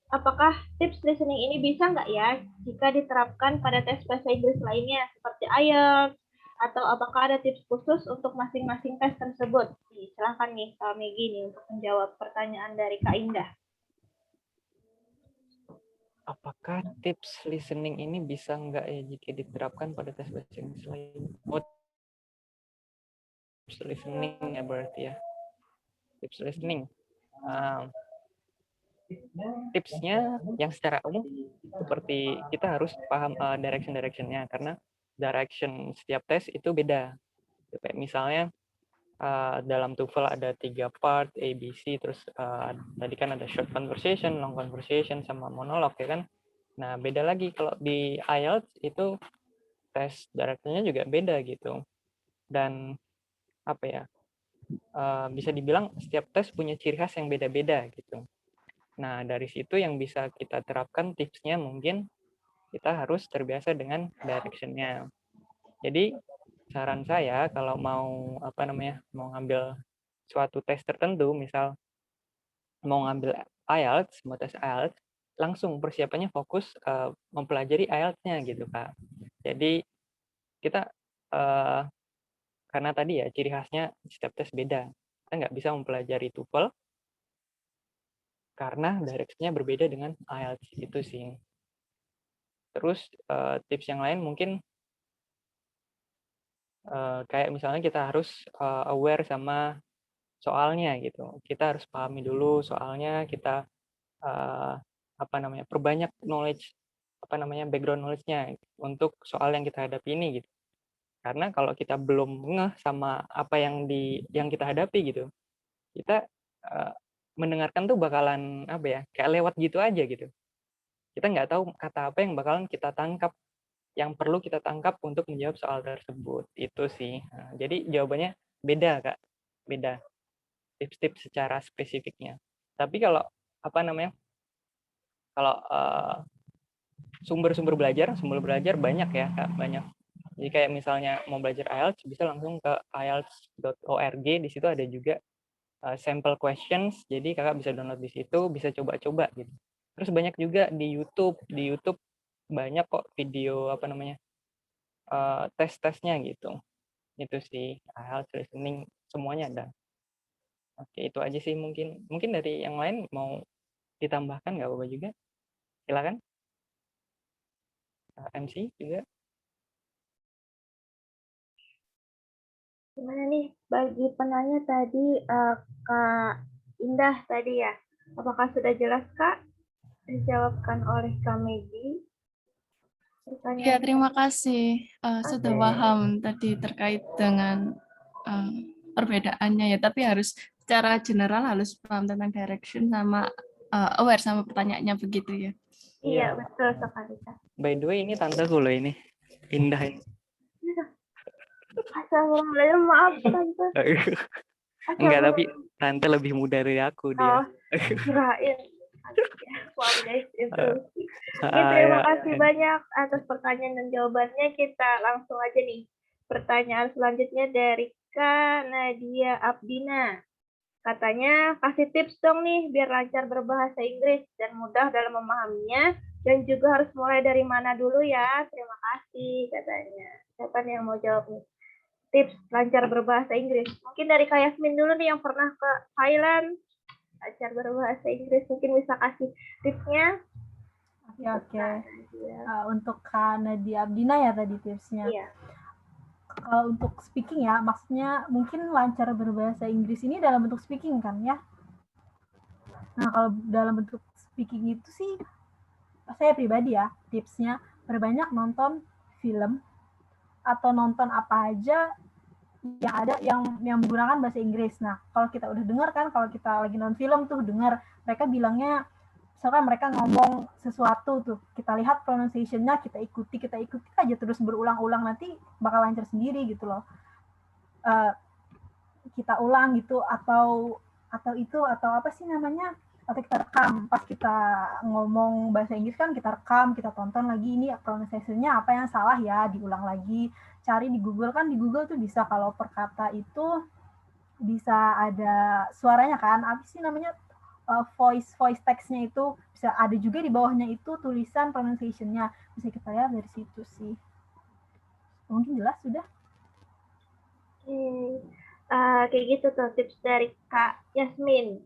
apakah tips listening ini bisa nggak ya jika diterapkan pada tes bahasa Inggris lainnya seperti IELTS, atau apakah ada tips khusus untuk masing-masing tes tersebut? Silahkan nih Kak Megi nih untuk menjawab pertanyaan dari Kak Indah. Apakah tips listening ini bisa nggak ya jika diterapkan pada tes bahasa Inggris lain? Oh, tips listening ya berarti ya. Tips listening. Tipsnya yang secara umum seperti kita harus paham direction-nya, karena direction setiap tes itu beda. Kayak misalnya dalam TOEFL ada 3 part, A, B, C, terus tadi kan ada short conversation, long conversation, sama monolog ya kan. Nah beda lagi kalau di IELTS itu tes directionnya juga beda gitu. Dan apa ya, bisa dibilang setiap tes punya ciri khas yang beda-beda gitu. Nah, dari situ yang bisa kita terapkan tipsnya mungkin kita harus terbiasa dengan direction-nya. Jadi, saran saya kalau mau mau ngambil suatu tes tertentu, misal mau ngambil IELTS, mau tes IELTS, langsung persiapannya fokus mempelajari IELTS-nya gitu, Kak. Jadi, kita karena tadi ya ciri khasnya setiap tes beda. Kita nggak bisa mempelajari TOEFL karena direction-nya berbeda dengan IELTS itu sih. Terus tips yang lain mungkin kayak misalnya kita harus aware sama soalnya gitu. Kita harus pahami dulu soalnya, kita perbanyak knowledge background knowledge-nya untuk soal yang kita hadapi ini gitu. Karena kalau kita belum ngeh sama apa yang kita hadapi gitu, kita mendengarkan tuh bakalan apa ya, kayak lewat gitu aja gitu. Kita nggak tahu kata apa yang bakalan kita tangkap, yang perlu kita tangkap untuk menjawab soal tersebut. Itu sih. Nah, jadi jawabannya beda, Kak. Beda. Tips-tips secara spesifiknya. Tapi kalau apa namanya? Kalau sumber belajar banyak ya, Kak, banyak. Jadi kayak misalnya mau belajar IELTS bisa langsung ke ielts.org, di situ ada juga sample questions, jadi Kakak bisa download di situ, bisa coba-coba gitu. Terus banyak juga di YouTube banyak kok video apa namanya? Tes-tesnya gitu. Itu sih, IELTS, listening, semuanya ada. Oke, itu aja sih mungkin. Mungkin dari yang lain mau ditambahkan nggak apa-apa juga? Silakan. MC juga. Gimana nih bagi penanya tadi Kak Indah tadi ya? Apakah sudah jelas Kak? Dijawabkan oleh Kak Megi. Ya, terima kasih. Sudah paham tadi terkait dengan perbedaannya ya, tapi harus secara general harus paham tentang direction sama aware sama pertanyaannya begitu ya. Iya, betul sekali Kak. By the way, ini tanteku loh ini. Indah ini. Assalamualaikum, maaf Tante. Enggak, tapi Tante lebih muda dari aku dia. Oh, kirain. Maaf guys, interupsi. Terima kasih banyak atas pertanyaan dan jawabannya. Kita langsung aja nih. Pertanyaan selanjutnya dari Kak Nadia Abdina. Katanya, kasih tips dong nih biar lancar berbahasa Inggris dan mudah dalam memahaminya. Dan juga harus mulai dari mana dulu ya. Terima kasih katanya. Siapa nih yang mau jawab nih? Tips lancar berbahasa Inggris. Mungkin dari Kak Yasmin dulu nih yang pernah ke Thailand. Lancar berbahasa Inggris. Mungkin bisa kasih tipsnya. Oke. Untuk Kak Nadia Abdina ya tadi tipsnya. Iya. Kalau untuk speaking ya, maksudnya mungkin lancar berbahasa Inggris ini dalam bentuk speaking kan ya. Nah, kalau dalam bentuk speaking itu sih, saya pribadi ya, tipsnya perbanyak nonton film atau nonton apa aja yang ada yang menggunakan bahasa Inggris. Nah, kalau kita udah dengar kan, kalau kita lagi nonton film tuh dengar mereka bilangnya, misalkan mereka ngomong sesuatu tuh, kita lihat pronunciation-nya, kita ikuti aja terus berulang-ulang, nanti bakal lancar sendiri gitu loh. Kita ulang gitu atau apa sih namanya? Atau kita rekam pas kita ngomong bahasa Inggris kan kita rekam, kita tonton lagi ini pronunciation-nya apa yang salah ya, diulang lagi. Cari di Google kan, di Google tuh bisa kalau per kata itu bisa ada suaranya kan, apa sih namanya, voice text-nya itu bisa ada juga di bawahnya itu tulisan pronunciation-nya, bisa kita lihat dari situ sih. Mungkin jelas sudah. Kayak gitu tuh tips dari Kak Yasmin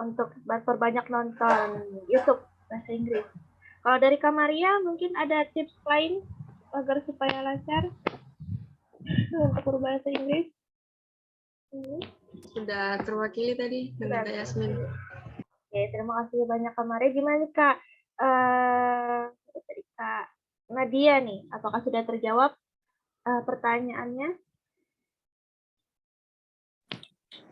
untuk perbanyak nonton YouTube bahasa Inggris. Kalau dari Kak Maria mungkin ada tips lain agar supaya lancar untuk berbahasa Inggris? Sudah terwakili tadi dengan Kak Yasmin. Oke, terima kasih banyak Kak Maria. Gimana Kak? Dari Kak Nadia nih, apakah sudah terjawab pertanyaannya?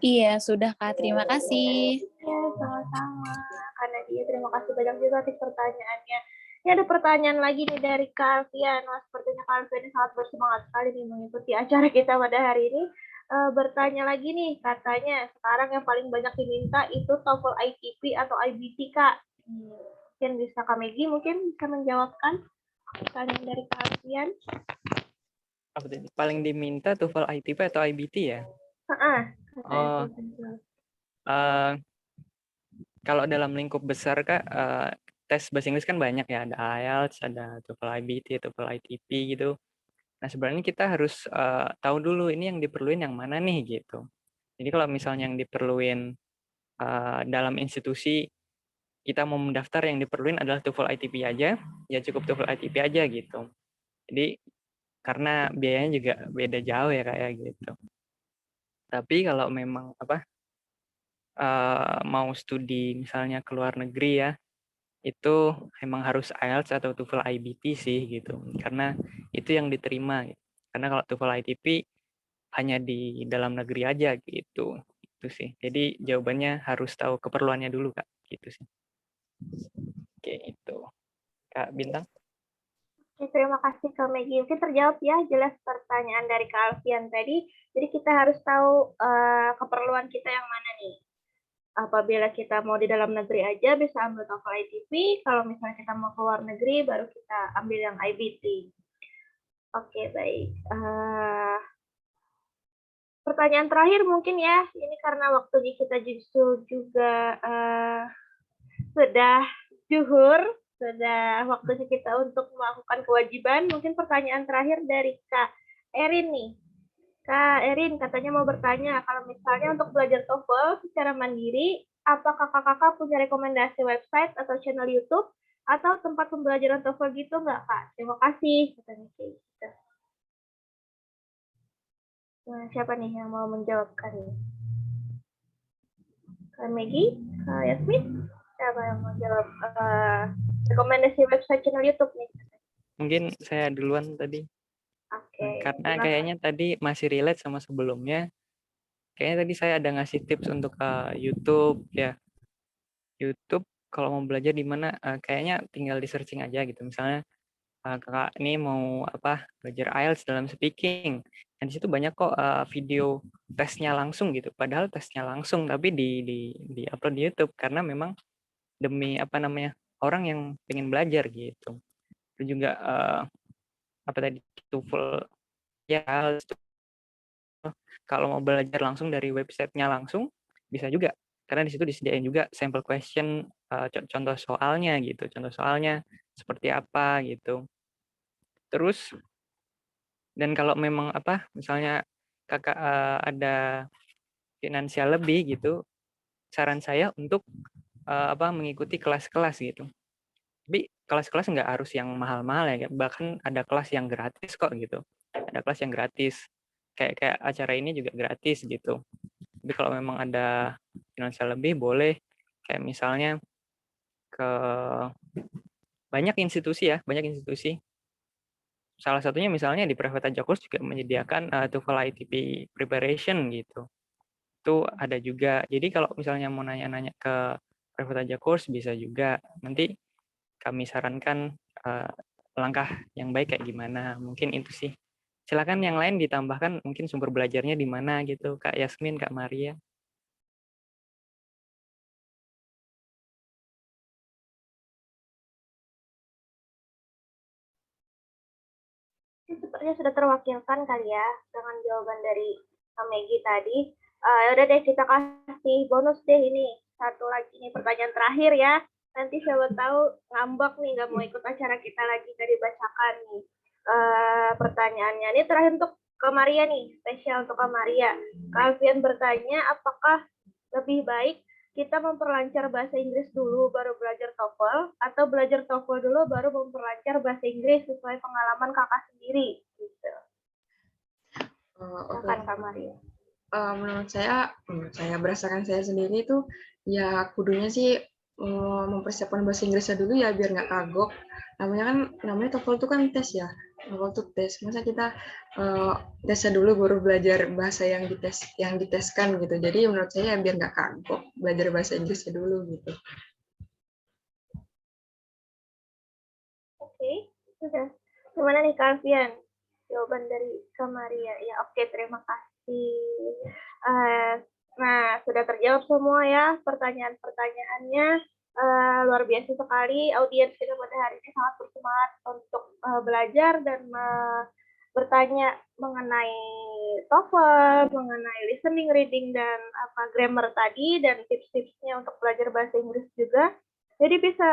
Iya, sudah Kak. Terima kasih. Ya, sama-sama. Kak Nadia, terima kasih banyak juga atas pertanyaannya. Ini ada pertanyaan lagi nih dari Kak Alfian. Sepertinya Kak Alfian ini sangat bersemangat sekali nih mengikuti acara kita pada hari ini. Bertanya lagi nih, katanya sekarang yang paling banyak diminta itu TOEFL ITP atau IBT, Kak. Mungkin bisa Kak Megi mungkin bisa menjawabkan pertanyaan dari Kak Alfian. Apa tadi? Paling diminta TOEFL ITP atau IBT ya? Kalau dalam lingkup besar Kak, tes bahasa Inggris kan banyak ya, ada IELTS, ada TOEFL IBT, TOEFL ITP gitu. Nah sebenarnya kita harus tahu dulu ini yang diperluin yang mana nih gitu. Jadi kalau misalnya yang diperluin dalam institusi, kita mau mendaftar yang diperluin adalah TOEFL ITP aja, ya cukup TOEFL ITP aja gitu. Jadi karena biayanya juga beda jauh ya kayak gitu. Tapi kalau memang mau studi misalnya ke luar negeri ya, itu emang harus IELTS atau TOEFL IBT sih gitu, karena itu yang diterima. Karena kalau TOEFL ITP hanya di dalam negeri aja gitu. gitu sih. Jadi jawabannya harus tahu keperluannya dulu Kak, gitu sih. Oke, itu. Kak Bintang. Oke, terima kasih Kak Maggie. Mungkin terjawab ya jelas pertanyaan dari Kak Alfian tadi. Jadi kita harus tahu keperluan kita yang mana nih. Apabila kita mau di dalam negeri aja bisa ambil TOEFL ITP, kalau misalnya kita mau keluar negeri baru kita ambil yang IBT. Oke, baik. Pertanyaan terakhir mungkin ya, ini karena waktunya kita justru juga sudah zuhur, sudah waktunya kita untuk melakukan kewajiban. Mungkin pertanyaan terakhir dari Kak Erin nih. Kak Erin katanya mau bertanya, kalau misalnya untuk belajar TOEFL secara mandiri, apakah kakak-kakak punya rekomendasi website atau channel YouTube atau tempat pembelajaran TOEFL gitu nggak Kak? Terima kasih. Katanya kayak gitu. Nah, siapa nih yang mau menjawabkan nih? Kak Maggie? Kak Yasmin? Siapa yang mau jawab rekomendasi website channel YouTube nih? Mungkin saya duluan tadi. Oke. Karena kayaknya tadi masih relate sama sebelumnya. Kayaknya tadi saya ada ngasih tips untuk YouTube ya. YouTube kalau mau belajar di mana kayaknya tinggal di searching aja gitu. Misalnya kakak ini mau belajar IELTS dalam speaking. Dan di situ banyak kok video tesnya langsung gitu. Padahal tesnya langsung tapi di upload di YouTube karena memang demi orang yang pengen belajar gitu. Terus juga tadi TOEFL ya kalau mau belajar langsung dari websitenya langsung bisa juga karena di situ disediain juga sampel question contoh soalnya gitu, contoh soalnya seperti apa gitu. Terus dan kalau memang misalnya kakak ada finansial lebih gitu, saran saya untuk mengikuti kelas-kelas gitu. Tapi kelas-kelas nggak harus yang mahal-mahal ya, bahkan ada kelas yang gratis kok gitu. Ada kelas yang gratis, kayak acara ini juga gratis gitu. Tapi kalau memang ada finansial lebih, boleh kayak misalnya ke banyak institusi ya, banyak institusi. Salah satunya misalnya di Private Aja Course juga menyediakan TOEFL ITP preparation gitu. Itu ada juga. Jadi kalau misalnya mau nanya-nanya ke Private Aja Course bisa juga. Nanti kami sarankan langkah yang baik kayak gimana. Mungkin itu sih. Silakan yang lain ditambahkan mungkin sumber belajarnya di mana gitu, Kak Yasmin, Kak Maria. Sepertinya sudah terwakilkan kali ya dengan jawaban dari Kak Maggie tadi. Udah deh kita kasih bonus deh ini. Satu lagi nih pertanyaan terakhir ya. Nanti siapa tahu ngambek nih nggak mau ikut acara kita lagi nggak dibacakan nih pertanyaannya. Ini terakhir untuk Kak Maria nih, spesial untuk Kak Maria. Kak Alfian bertanya apakah lebih baik kita memperlancar bahasa Inggris dulu baru belajar TOEFL atau belajar TOEFL dulu baru memperlancar bahasa Inggris sesuai pengalaman kakak sendiri gitu. Silakan Kak Maria. Menurut saya berdasarkan saya sendiri itu ya kudunya sih mempersiapkan bahasa Inggrisnya dulu ya biar nggak kagok. Namanya TOEFL itu kan tes ya. TOEFL itu tes. Masa kita tesnya dulu baru belajar bahasa yang diteskan gitu. Jadi menurut saya biar nggak kagok belajar bahasa Inggrisnya dulu gitu. Oke, sudah. Gimana nih Kak Alfian? Jawaban dari Kak Maria. Ya oke, terima kasih. Nah, sudah terjawab semua ya pertanyaan-pertanyaannya. Luar biasa sekali. Audiens kita pada hari ini sangat bersemangat untuk belajar dan bertanya mengenai TOEFL, mengenai listening, reading, dan grammar tadi, dan tips-tipsnya untuk belajar bahasa Inggris juga. Jadi bisa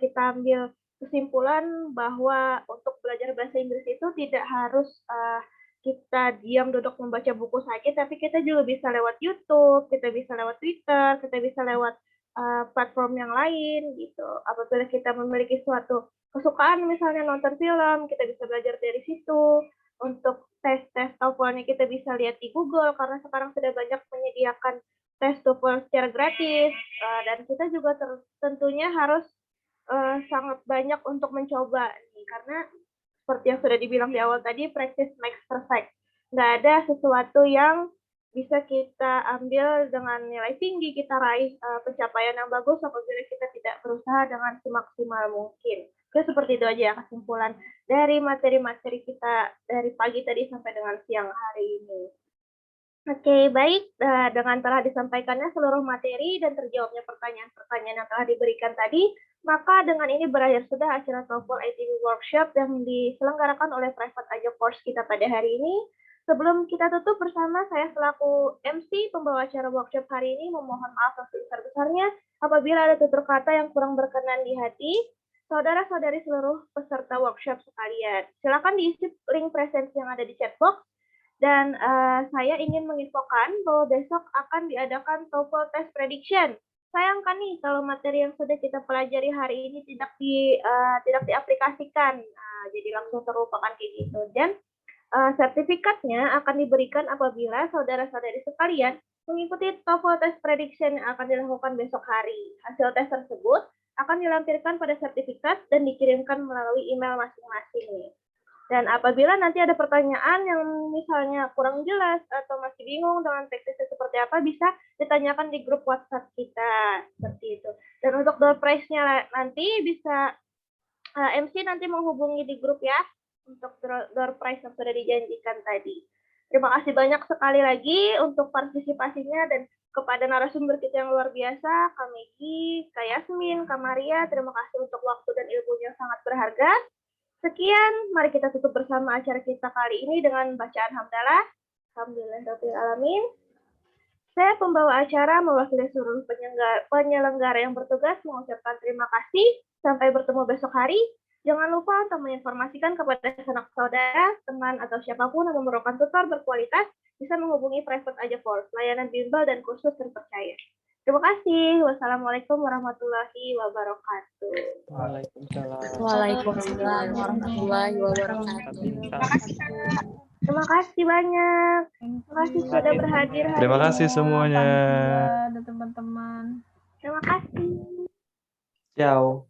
kita ambil kesimpulan bahwa untuk belajar bahasa Inggris itu tidak harus kita diam duduk membaca buku saja, tapi kita juga bisa lewat YouTube, kita bisa lewat Twitter, kita bisa lewat platform yang lain gitu. Apabila kita memiliki suatu kesukaan misalnya nonton film, kita bisa belajar dari situ. Untuk tes-tes TOEFL-nya kita bisa lihat di Google karena sekarang sudah banyak menyediakan tes TOEFL secara gratis, dan kita juga tentunya harus sangat banyak untuk mencoba nih, karena seperti yang sudah dibilang di awal tadi, practice makes perfect. Nggak ada sesuatu yang bisa kita ambil dengan nilai tinggi, kita raih pencapaian yang bagus apabila kita tidak berusaha dengan semaksimal mungkin. Oke, seperti itu aja ya kesimpulan dari materi-materi kita dari pagi tadi sampai dengan siang hari ini. Oke, baik. Dengan telah disampaikannya seluruh materi dan terjawabnya pertanyaan-pertanyaan yang telah diberikan tadi, maka dengan ini berakhir sudah acara TOEFL ITB Workshop yang diselenggarakan oleh Private Aja Course kita pada hari ini. Sebelum kita tutup bersama, saya selaku MC pembawa acara workshop hari ini memohon maaf yang sebesar-besarnya apabila ada tutur kata yang kurang berkenan di hati saudara-saudari seluruh peserta workshop sekalian. Silakan diisi link presensi yang ada di chat box. Dan saya ingin menginfokan bahwa besok akan diadakan TOEFL Test Prediction. Sayangkan nih kalau materi yang sudah kita pelajari hari ini tidak diaplikasikan, jadi langsung terlupakan kayak gitu. Dan sertifikatnya akan diberikan apabila saudara-saudari sekalian mengikuti TOEFL Test Prediction yang akan dilakukan besok hari. Hasil tes tersebut akan dilampirkan pada sertifikat dan dikirimkan melalui email masing-masing nih. Dan apabila nanti ada pertanyaan yang misalnya kurang jelas atau masih bingung dengan teknisnya seperti apa, bisa ditanyakan di grup WhatsApp kita, seperti itu. Dan untuk door prize-nya nanti bisa MC nanti menghubungi di grup ya, untuk door prize yang sudah dijanjikan tadi. Terima kasih banyak sekali lagi untuk partisipasinya dan kepada narasumber kita yang luar biasa, Kak Megi, Kak Yasmin, Kak Maria, terima kasih untuk waktu dan ilmunya sangat berharga. Sekian, mari kita tutup bersama acara kita kali ini dengan bacaan hamdalah. Alhamdulillahirabbil alamin. Saya pembawa acara mewakili seluruh penyelenggara yang bertugas mengucapkan terima kasih. Sampai bertemu besok hari. Jangan lupa untuk menginformasikan kepada sanak saudara, teman atau siapapun yang memerlukan tutor berkualitas bisa menghubungi Private Aja Course, layanan bimbel dan kursus terpercaya. Terima kasih. Wassalamualaikum warahmatullahi wabarakatuh. Waalaikumsalam warahmatullahi wabarakatuh. Terima kasih banyak. Terima kasih sudah berhadir. Terima kasih semuanya. Dan teman-teman. Terima kasih. Ciao.